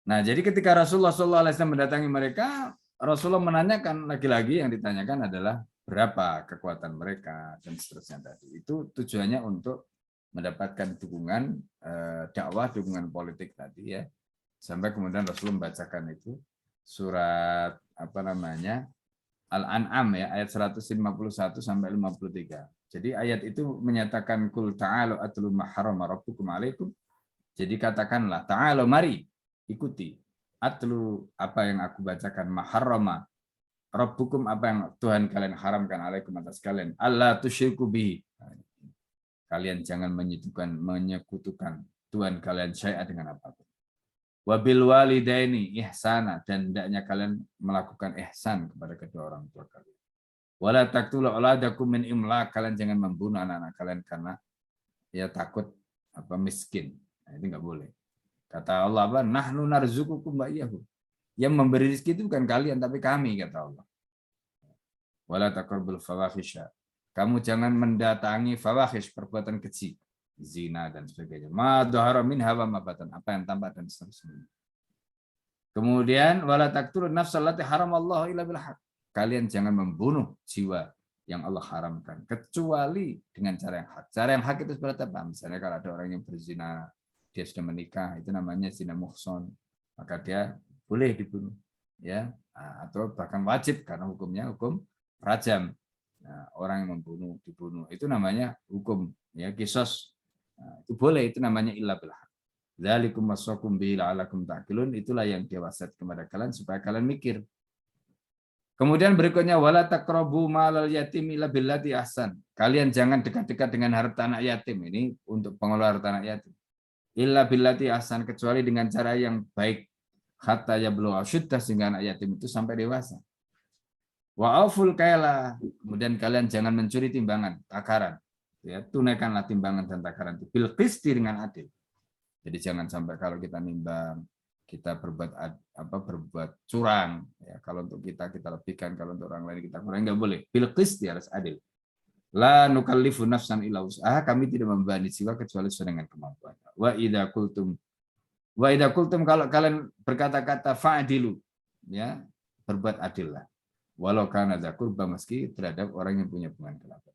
Nah, jadi ketika Rasulullah SAW mendatangi mereka, Rasulullah menanyakan lagi-lagi, yang ditanyakan adalah berapa kekuatan mereka dan seterusnya tadi. Itu tujuannya untuk mendapatkan dukungan dakwah, dukungan politik tadi ya. Sampai kemudian Rasulullah membacakan itu surat Al-An'am ya, ayat 151 sampai 53. Jadi ayat itu menyatakan kul ta'alu atlu ma harrama rabbukum alaikum. Jadi katakanlah ta'alu, mari ikuti atlu apa yang aku bacakan, ma harrama rabbukum, apa yang Tuhan kalian haramkan alaikum atas kalian, alla tusyriku bihi. Kalian jangan menyekutukan Tuhan kalian syai'a dengan apapun. Wabil walidaini ihsana, dan hendaknya kalian melakukan ihsan kepada kedua orang tua kalian. Wala taqtulu auladakum min imlaq, kalian jangan membunuh anak-anak kalian karena ya takut miskin. Nah, itu enggak boleh. Kata Allah nahnu narzuqukum wa iyyahum. Yang memberi rezeki itu bukan kalian tapi kami, kata Allah. Wala taqrabul fawahisha. Kamu jangan mendatangi fawahish, perbuatan keji, zina dan sebagainya. Ma dhahara minha wa ma batan, apa yang tampak dan seterusnya. Kemudian wala taqtulun nafsal lati haramallahu illa bil haqq. Kalian jangan membunuh jiwa yang Allah haramkan kecuali dengan cara yang hak. Cara yang hak itu seperti apa? Misalnya kalau ada orang yang berzina, dia sudah menikah, itu namanya zina muhson, maka dia boleh dibunuh, ya, atau bahkan wajib karena hukumnya hukum rajam. Nah, orang yang membunuh dibunuh itu namanya hukum ya kisos. Nah, itu boleh, itu namanya illa bil haq. Dzalikum wasaqum bihi la'allakum ta'qilun, itulah yang dia wasiat kepada kalian supaya kalian mikir. Kemudian berikutnya wala taqrabu malal yatim illa billati ahsan. Kalian jangan dekat-dekat dengan harta anak yatim, ini untuk pengelola harta anak yatim. Illa billati ahsan, kecuali dengan cara yang baik. Hatta yablugha asyuddah, sehingga anak yatim itu sampai dewasa. Wa auful kaila, kemudian kalian jangan mencuri timbangan, takaran. Ya, tunaikanlah timbangan dan takaran itu bil qisti, dengan adil. Jadi jangan sampai kalau kita nimbang kita berbuat curang ya, kalau untuk kita lebihkan, kalau untuk orang lain kita kurang, enggak boleh. Bil qisti, harus adil. La nukallifu nafsan illa wus'aha, kami tidak membebani jiwa kecuali sesuai dengan kemampuannya. Wa idza qultum kalau kalian berkata-kata fa'dilu, ya, berbuat adillah. Walau kana dza qurba, meski terhadap orang yang punya hubungan kerabat.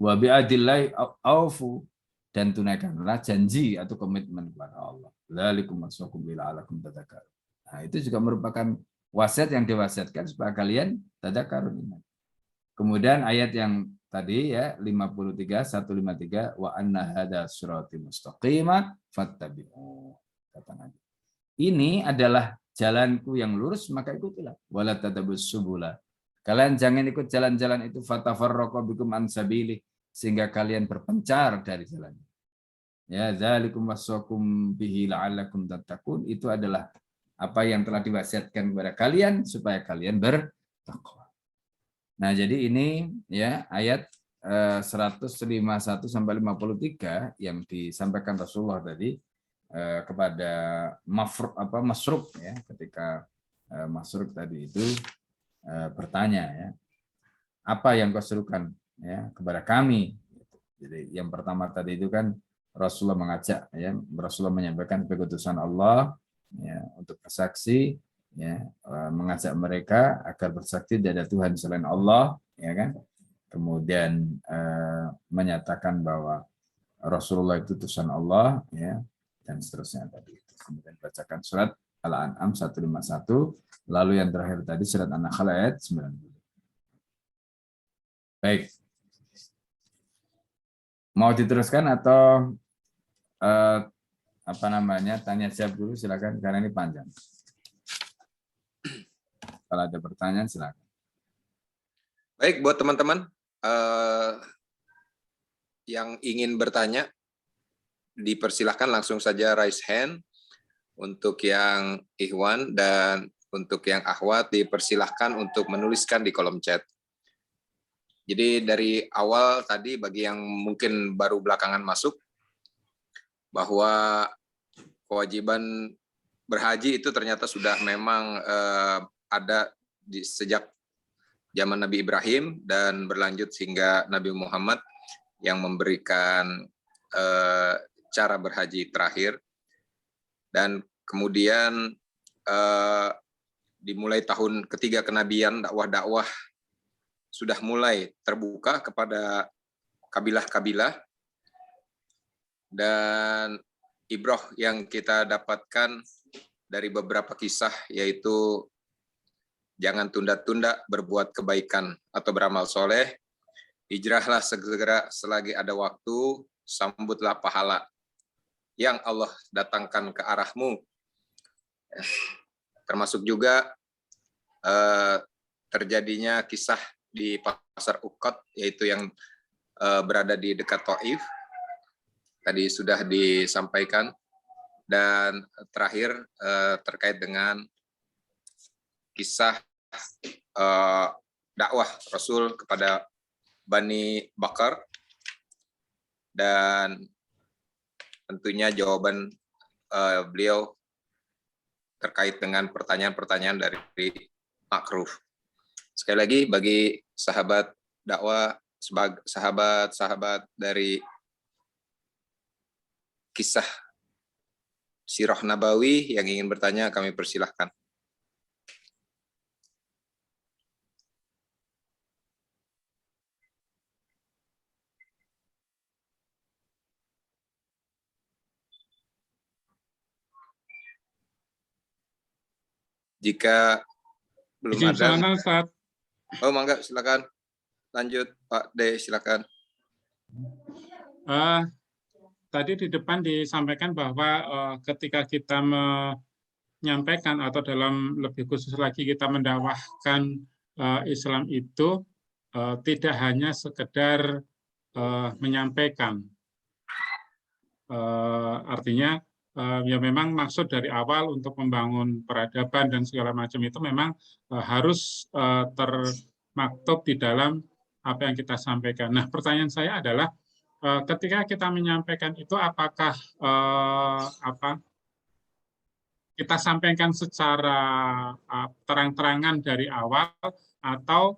Wa bi adillahi aufu, dan tunaikanlah janji atau komitmen kepada Allah. Dzalikum wasaqum bila alakum tadzakkarun. Nah, itu juga merupakan wasiat yang diwasiatkan supaya kalian tadzakkarun. Kemudian ayat yang tadi ya 153 wa anna hadza sirati mustaqima fattabi'u, kata Nabi. Ini adalah jalanku yang lurus, maka ikutilah. Wala tatabus subula. Kalian jangan ikut jalan-jalan itu, fatafarraqu bikum an sabili, sehingga kalian berpencar dari jalan. Ya, dzalikum wasaqum bihi la'allakum tattaqun, itu adalah apa yang telah diwasiatkan kepada kalian supaya kalian bertakwa. Nah, jadi ini ya ayat 151 sampai 53 yang disampaikan Rasulullah tadi kepada Masruq ya, ketika Masruq tadi itu bertanya ya, apa yang kau serukan ya kepada kami. Jadi yang pertama tadi itu kan Rasulullah mengajak ya, Rasulullah menyampaikan keputusan Allah ya untuk bersaksi ya, mengajak mereka agar bersaksi tidak ada Tuhan selain Allah ya kan. Kemudian menyatakan bahwa Rasulullah itu utusan Allah ya, dan seterusnya tadi. Kemudian bacakan surat Al-An'am 151, lalu yang terakhir tadi surat An-Nahl ayat 90. Baik. Mau diteruskan atau tanya jawab dulu, silakan karena ini panjang. Kalau ada pertanyaan silakan. Baik, buat teman-teman yang ingin bertanya, dipersilahkan langsung saja raise hand. Untuk yang ikhwan dan untuk yang akhwat dipersilahkan untuk menuliskan di kolom chat. Jadi dari awal tadi bagi yang mungkin baru belakangan masuk, bahwa kewajiban berhaji itu ternyata sudah memang ada sejak zaman Nabi Ibrahim dan berlanjut hingga Nabi Muhammad yang memberikan cara berhaji terakhir. Dan kemudian dimulai tahun ketiga kenabian, dakwah-dakwah sudah mulai terbuka kepada kabilah-kabilah, dan ibrah yang kita dapatkan dari beberapa kisah yaitu jangan tunda-tunda berbuat kebaikan atau beramal soleh, hijrahlah segera selagi ada waktu, sambutlah pahala yang Allah datangkan ke arahmu. Termasuk juga terjadinya kisah di Pasar Uqad, yaitu yang berada di dekat Taif. Tadi sudah disampaikan. Dan terakhir terkait dengan kisah dakwah Rasul kepada Bani Bakar, dan tentunya jawaban beliau terkait dengan pertanyaan-pertanyaan dari Makruf. Sekali lagi bagi sahabat dakwah, sahabat-sahabat dari kisah Sirah Nabawi yang ingin bertanya, kami persilahkan. Jika belum ada, oh mangga silakan lanjut Pak D, silakan. Tadi di depan disampaikan bahwa ketika kita menyampaikan atau dalam lebih khusus lagi kita mendakwahkan Islam itu tidak hanya sekedar menyampaikan, artinya ya memang maksud dari awal untuk membangun peradaban dan segala macam itu memang harus termaktub di dalam apa yang kita sampaikan. Nah, pertanyaan saya adalah ketika kita menyampaikan itu apakah kita sampaikan secara terang-terangan dari awal, atau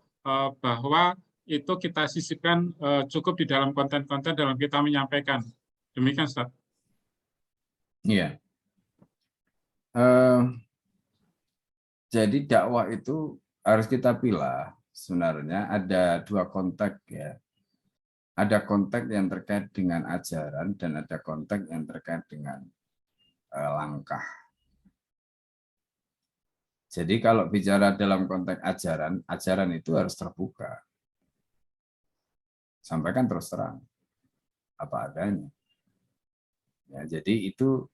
bahwa itu kita sisipkan cukup di dalam konten-konten dalam kita menyampaikan. Demikian, Ustaz. Iya. Jadi dakwah itu harus kita pilih. Sebenarnya ada dua konteks ya. Ada konteks yang terkait dengan ajaran dan ada konteks yang terkait dengan langkah. Jadi kalau bicara dalam konteks ajaran, ajaran itu harus terbuka. Sampaikan terus terang apa adanya. Ya, jadi itu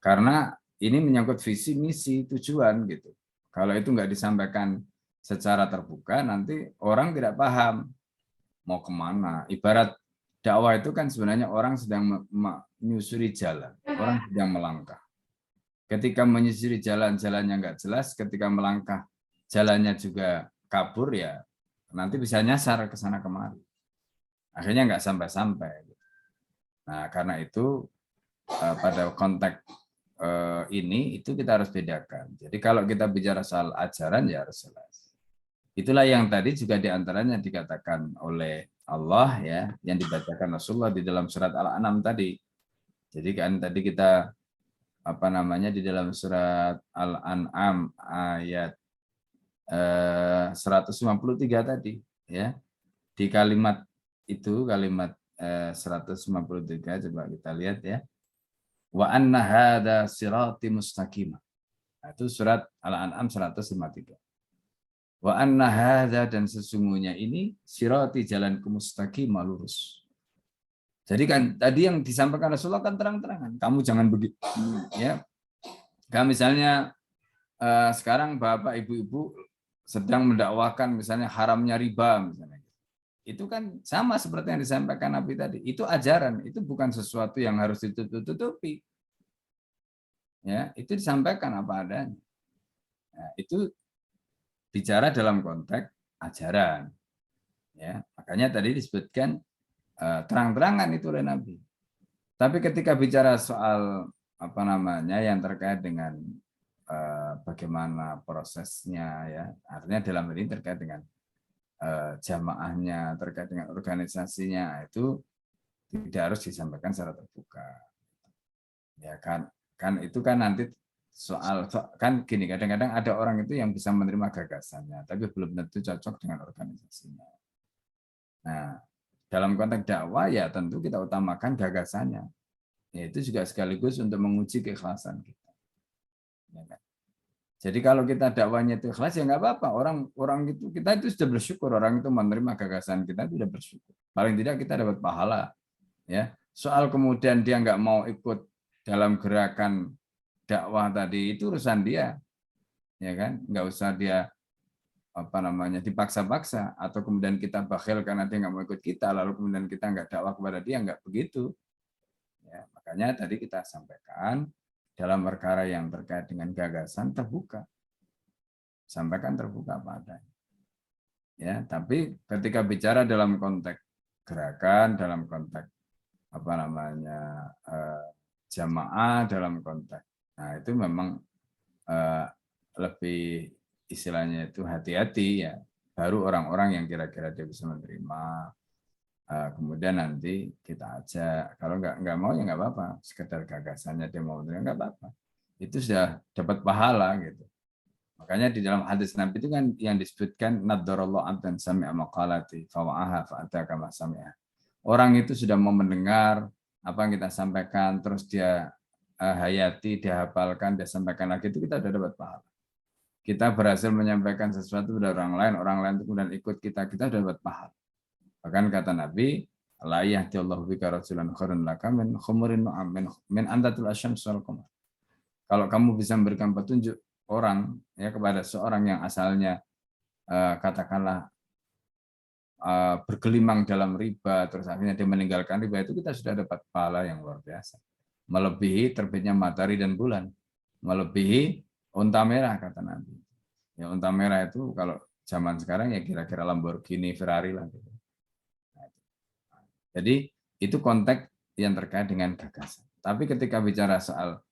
karena ini menyangkut visi, misi, tujuan gitu. Kalau itu nggak disampaikan secara terbuka, nanti orang tidak paham mau kemana. Ibarat dakwah itu kan sebenarnya orang sedang menyusuri jalan, orang sedang melangkah. Ketika menyusuri jalan-jalannya nggak jelas, ketika melangkah jalannya juga kabur, ya nanti bisa nyasar ke sana kemari. Akhirnya nggak sampai-sampai. Nah, karena itu pada konteks ini itu kita harus bedakan. Jadi kalau kita bicara soal ajaran ya harus jelas. Itulah yang tadi juga diantaranya dikatakan oleh Allah ya, yang dibacakan Rasulullah di dalam surat Al-An'am tadi. Jadi kan tadi kita di dalam surat Al-An'am ayat 153 tadi ya. Di kalimat itu kalimat 153 coba kita lihat ya. Wa anna hadza sirati mustaqimah. Itu surat Al-An'am 153. Wa anna hadza, dan sesungguhnya ini sirati, jalanku mustaqimah, lurus. Jadi kan tadi yang disampaikan Rasulullah kan terang-terangan, kamu jangan begitu ya. Kan misalnya sekarang Bapak Ibu-ibu sedang mendakwakan misalnya haramnya riba misalnya. Itu kan sama seperti yang disampaikan Nabi tadi. Itu ajaran, itu bukan sesuatu yang harus ditutup-tutupi. Ya, itu disampaikan apa adanya. Nah, itu bicara dalam konteks ajaran. Ya, makanya tadi disebutkan terang-terangan itu oleh Nabi. Tapi ketika bicara soal yang terkait dengan bagaimana prosesnya ya, artinya dalam hal ini terkait dengan jamaahnya, terkait dengan organisasinya, itu tidak harus disampaikan secara terbuka. Ya kan itu kan nanti soal kan gini, kadang-kadang ada orang itu yang bisa menerima gagasannya, tapi belum tentu cocok dengan organisasinya. Nah, dalam konteks dakwah ya tentu kita utamakan gagasannya. Ya, itu juga sekaligus untuk menguji keikhlasan kita. Ya kan? Jadi kalau kita dakwahnya itu ikhlas ya nggak apa-apa. Orang itu kita itu sudah bersyukur, orang itu menerima gagasan kita itu sudah bersyukur. Paling tidak kita dapat pahala. Ya, soal kemudian dia nggak mau ikut dalam gerakan dakwah tadi itu urusan dia, ya kan? Nggak usah dia dipaksa-paksa atau kemudian kita bakhil karena dia nggak mau ikut kita, lalu kemudian kita nggak dakwah kepada dia, nggak begitu. Ya, makanya tadi kita sampaikan dalam perkara yang terkait dengan gagasan terbuka, sampaikan terbuka apa adanya. Ya, tapi ketika bicara dalam konteks gerakan, dalam konteks jamaah, dalam konteks, nah itu memang lebih istilahnya itu hati-hati ya, baru orang-orang yang kira-kira dia bisa menerima, kemudian nanti kita ajak. Kalau nggak mau ya nggak apa-apa, sekedar gagasannya dia mau menerima nggak apa-apa, itu sudah dapat pahala gitu. Makanya di dalam hadis Nabi itu kan yang disebutkan nadarallahu abdan sami'a maqalati fawa'aha fa'ataka ma sami'a. Orang itu sudah mau mendengar apa yang kita sampaikan, terus dia hayati, dia hafalkan, dia sampaikan lagi, itu kita sudah dapat pahala. Kita berhasil menyampaikan sesuatu kepada orang lain itu kemudian ikut kita sudah dapat pahala. Bahkan kata Nabi, la yahdillahu bika rajulan khairun laka min khumurin nu'am min andatul asyams wal qamar. Kalau kamu bisa memberikan petunjuk orang ya kepada seorang yang asalnya katakanlah bergelimang dalam riba, terus akhirnya dia meninggalkan riba, itu kita sudah dapat pahala yang luar biasa. Melebihi terbitnya matahari dan bulan, melebihi unta merah kata Nabi. Ya, unta merah itu kalau zaman sekarang ya kira-kira Lamborghini, Ferrari lah gitu. Jadi itu konteks yang terkait dengan gagasan. Tapi ketika bicara soal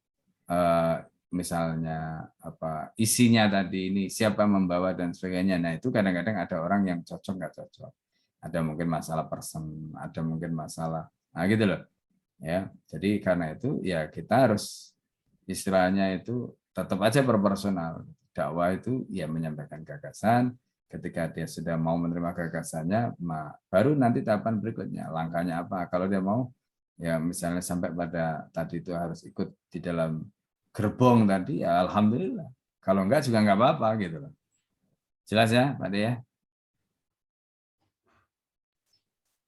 misalnya isinya tadi ini siapa membawa dan sebagainya, nah itu kadang-kadang ada orang yang cocok nggak cocok. ada mungkin masalah person, ada mungkin masalah, nah gitu loh. Ya, jadi karena itu ya kita harus istilahnya itu tetap aja proporsional. Dakwah itu ya menyampaikan gagasan, ketika dia sudah mau menerima gagasannya, baru nanti tahapan berikutnya, langkahnya apa. Kalau dia mau, ya misalnya sampai pada tadi itu harus ikut di dalam gerbong tadi, ya alhamdulillah. Kalau enggak juga enggak apa-apa gitu loh. Jelas ya, Pak De ya?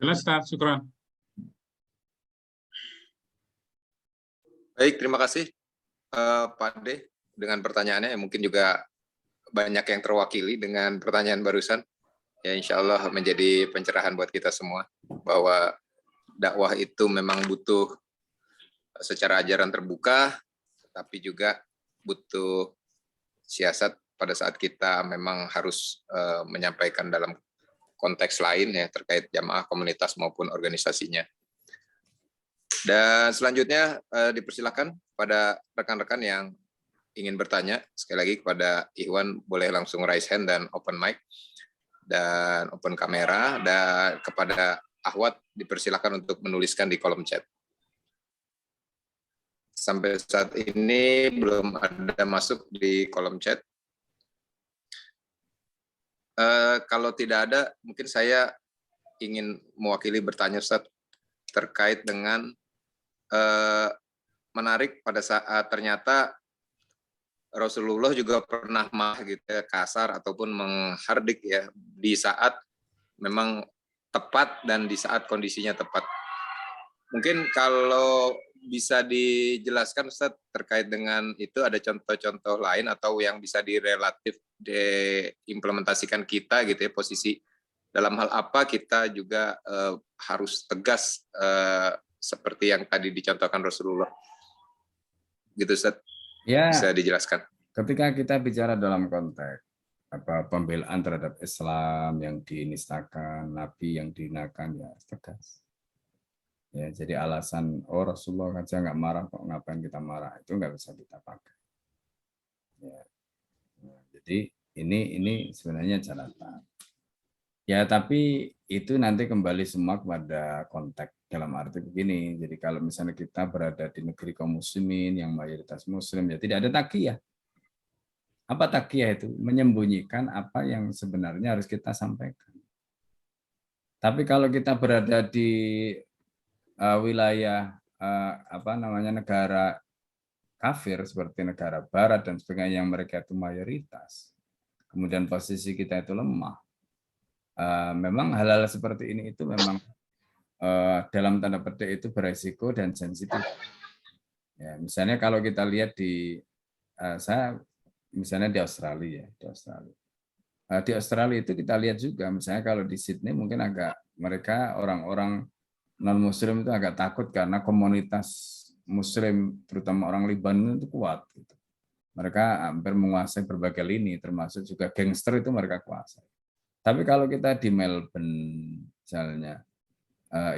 Jelas, Ustaz. Syukran. Baik, terima kasih Pak De dengan pertanyaannya. Mungkin juga banyak yang terwakili dengan pertanyaan barusan. Ya, insya Allah menjadi pencerahan buat kita semua bahwa dakwah itu memang butuh secara ajaran terbuka, tapi juga butuh siasat pada saat kita memang harus menyampaikan dalam konteks lain ya terkait jamaah, komunitas maupun organisasinya. Dan selanjutnya dipersilakan pada rekan-rekan yang ingin bertanya. Sekali lagi kepada Ikhwan boleh langsung raise hand dan open mic dan open kamera, dan kepada Ahwat dipersilakan untuk menuliskan di kolom chat. Sampai saat ini belum ada masuk di kolom chat. Kalau tidak ada, mungkin saya ingin mewakili bertanya Ustaz terkait dengan menarik pada saat ternyata Rasulullah juga pernah gitu ya, kasar ataupun menghardik ya di saat memang tepat dan di saat kondisinya tepat. Mungkin kalau bisa dijelaskan Ustaz terkait dengan itu, ada contoh-contoh lain atau yang bisa direlatif diimplementasikan kita gitu ya, posisi dalam hal apa kita juga harus tegas seperti yang tadi dicontohkan Rasulullah. Gitu Ustaz. Ya, bisa dijelaskan. Ketika kita bicara dalam konteks pembelaan terhadap Islam yang dinistakan, Nabi yang dihinakan, ya tegas. Ya, jadi alasan Rasulullah aja nggak marah kok, ngapain kita marah, itu nggak bisa kita pakai. Ya. Nah, jadi ini sebenarnya catatan. Ya, tapi itu nanti kembali semua kepada konteks, dalam arti begini. Jadi kalau misalnya kita berada di negeri kaum muslimin yang mayoritas muslim, ya tidak ada taqiyah. Apa taqiyah itu? Menyembunyikan apa yang sebenarnya harus kita sampaikan. Tapi kalau kita berada di wilayah negara kafir seperti negara barat dan sebagainya yang mereka itu mayoritas, kemudian posisi kita itu lemah, memang hal-hal seperti ini itu memang dalam tanda petik itu beresiko dan sensitif. Ya, misalnya kalau kita lihat di saya misalnya di Australia, di Australia itu kita lihat juga, misalnya kalau di Sydney mungkin agak mereka orang-orang non-Muslim itu agak takut karena komunitas Muslim, terutama orang Libanon itu kuat. Gitu. Mereka hampir menguasai berbagai lini, termasuk juga gangster itu mereka kuasai. Tapi kalau kita di Melbourne misalnya,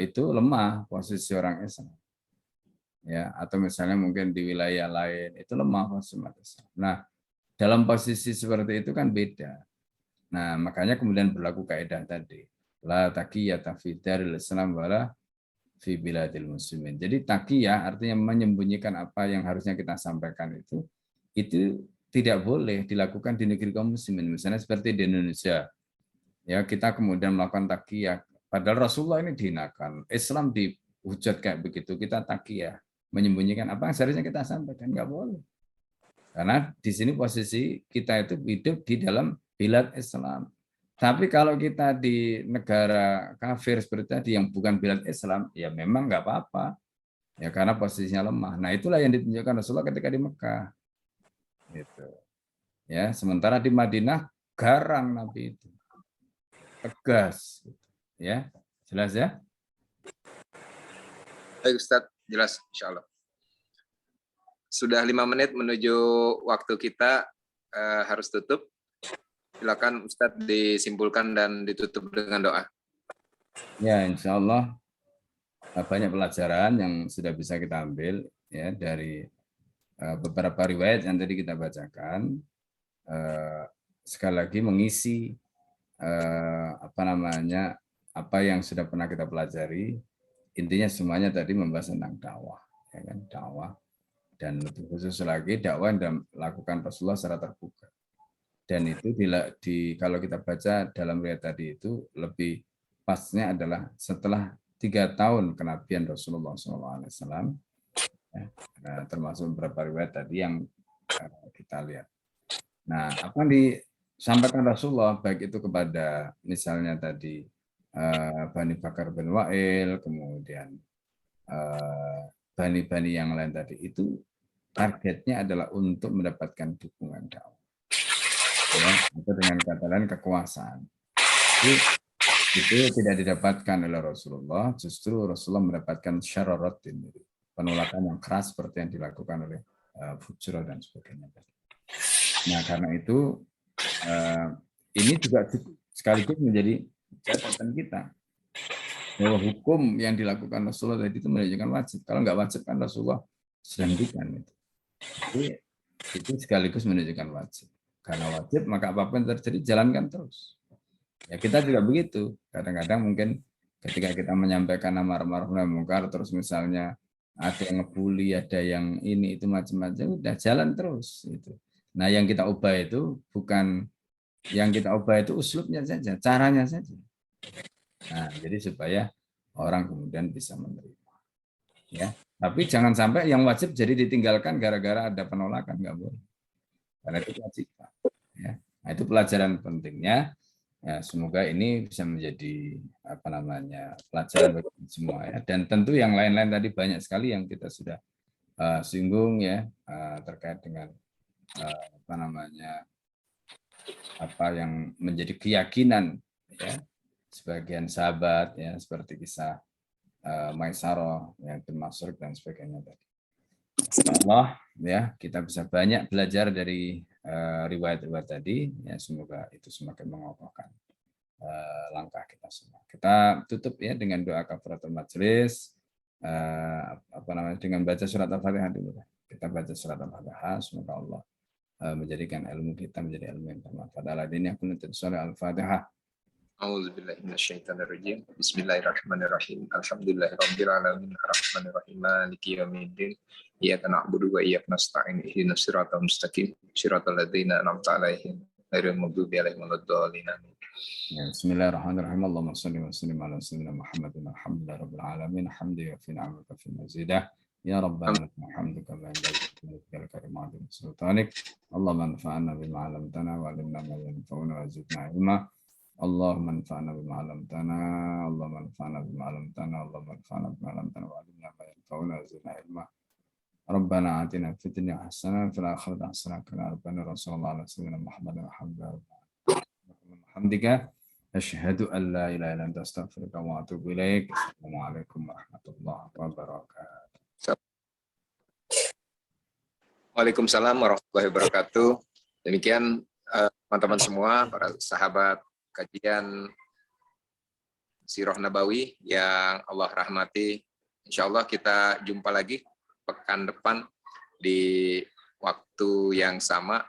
itu lemah posisi orang Islam. Ya, atau misalnya mungkin di wilayah lain itu lemah posisi umat Islam. Nah, dalam posisi seperti itu kan beda. Nah, makanya kemudian berlaku kaidah tadi. La taqiyata fi daril Islam wala fi biladil muslimin. Jadi taqiyah artinya menyembunyikan apa yang harusnya kita sampaikan itu tidak boleh dilakukan di negeri kaum muslimin. Misalnya seperti di Indonesia. Ya, kita kemudian melakukan taqiyah. Padahal Rasulullah ini dihinakan. Islam dihujat kayak begitu. Kita taqiyah. Menyembunyikan apa yang seharusnya kita sampaikan. Enggak boleh. Karena di sini posisi kita itu hidup di dalam bilad Islam. Tapi kalau kita di negara kafir seperti tadi yang bukan bilad Islam, ya memang nggak apa-apa. Ya karena posisinya lemah. Nah itulah yang ditunjukkan Rasulullah ketika di Mekah. Gitu. Ya, sementara di Madinah garang Nabi itu. Tegas. Ya, jelas ya? Baik Ustaz, jelas insya Allah. Sudah 5 menit menuju waktu kita harus tutup. Silakan Ustadz disimpulkan dan ditutup dengan doa. Ya, insya Allah banyak pelajaran yang sudah bisa kita ambil ya dari beberapa riwayat yang tadi kita bacakan. Sekali lagi mengisi apa yang sudah pernah kita pelajari, intinya semuanya tadi membahas tentang dakwah, ya kan, dakwah, dan lebih khusus lagi dakwah yang dilakukan Rasulullah secara terbuka. Dan itu kalau kita baca dalam riwayat tadi itu lebih pasnya adalah setelah 3 tahun kenabian Rasulullah SAW, ya, termasuk beberapa riwayat tadi yang kita lihat. Nah, apa yang disampaikan Rasulullah baik itu kepada misalnya tadi Bani Bakar bin Wa'il, kemudian bani-bani yang lain tadi, itu targetnya adalah untuk mendapatkan dukungan dakwah, ya, atau dengan kata lain kekuasaan. Itu tidak didapatkan oleh Rasulullah, justru Rasulullah mendapatkan syararat, penolakan yang keras seperti yang dilakukan oleh Fujro dan sebagainya. Nah, karena itu ini juga sekaligus menjadi catatan kita bahwa hukum yang dilakukan Rasulullah tadi itu menunjukkan wajib. Kalau nggak wajib kan Rasulullah sedang hentikan itu. Jadi itu sekaligus menunjukkan wajib. Karena wajib maka apapun yang terjadi jalankan terus. Ya kita juga begitu. Kadang-kadang mungkin ketika kita menyampaikan amar ma'ruf nahi munkar, terus misalnya ada yang ngebully, ada yang ini itu macam-macam, udah jalan terus itu. Nah, yang kita ubah itu bukan yang kita ubah itu uslubnya saja, caranya saja. Nah, jadi supaya orang kemudian bisa menerima. Ya, tapi jangan sampai yang wajib jadi ditinggalkan gara-gara ada penolakan, nggak boleh. Karena itu kewajiban. Ya. Nah, itu pelajaran pentingnya. Ya, semoga ini bisa menjadi pelajaran bagi semua ya. Dan tentu yang lain-lain tadi banyak sekali yang kita sudah singgung ya terkait dengan apa yang menjadi keyakinan ya sebagian sahabat ya, seperti kisah Maisarah yang termasuk dan sebagainya tadi. Allah ya, kita bisa banyak belajar dari riwayat-riwayat tadi ya, semoga itu semakin mengokohkan langkah kita semua. Kita tutup ya dengan doa kafaratul majelis, dengan baca surat Al-Fatihah dulu. Kita baca surat Al-Fatihah, semoga Allah menjadikan ilmu kita menjadi ilmu yang bermanfaat. Aladini aku nuntut surah Al-Fatihah. A'udzubillahi minasyaitonirrajim. Bismillahirrahmanirrahim. Alhamdulillahirabbil alamin arrahmanir rahim maliki yaumiddin. Iyyaka na'budu wa iyyaka nasta'in ihdinas siratal mustaqim siratal ladzina an'amta 'alaihim ghairil maghdubi alaihim waladdallin. Bismillahirrahmanirrahim. Allahumma shalli wa sallim ala sayyidina Muhammadin alhamdulillahirabbil alamin hamdan wa fi ni'amaka fi mazidah. Ya Rabbana hamduka wa bihamdika kalimatin sultanik. Allahumma anfa'na bima 'allamtana wa 'allimna ma yanfa'una wa zidna ilma. Allahumma anfa'na bima 'allamtana, Allahumma anfa'na bima 'allamtana, Allahumma anfa'na bima 'allamtana wa 'allimna ma yanfa'una wa zidna ilma. Rabbana atina fid dunya hasanah wa fil akhirati hasanah wa qina adzabannar. Sallallahu alaihi wasallam Muhammadin alhamdulillah. Asyhadu an la ilaha illa anta astaghfiruka wa atubu ilaik. Assalamualaikum warahmatullahi wabarakatuh. Waalaikumsalam warahmatullahi wabarakatuh. Demikian teman-teman semua, para sahabat kajian Sirah Nabawi yang Allah rahmati. Insya Allah kita jumpa lagi pekan depan di waktu yang sama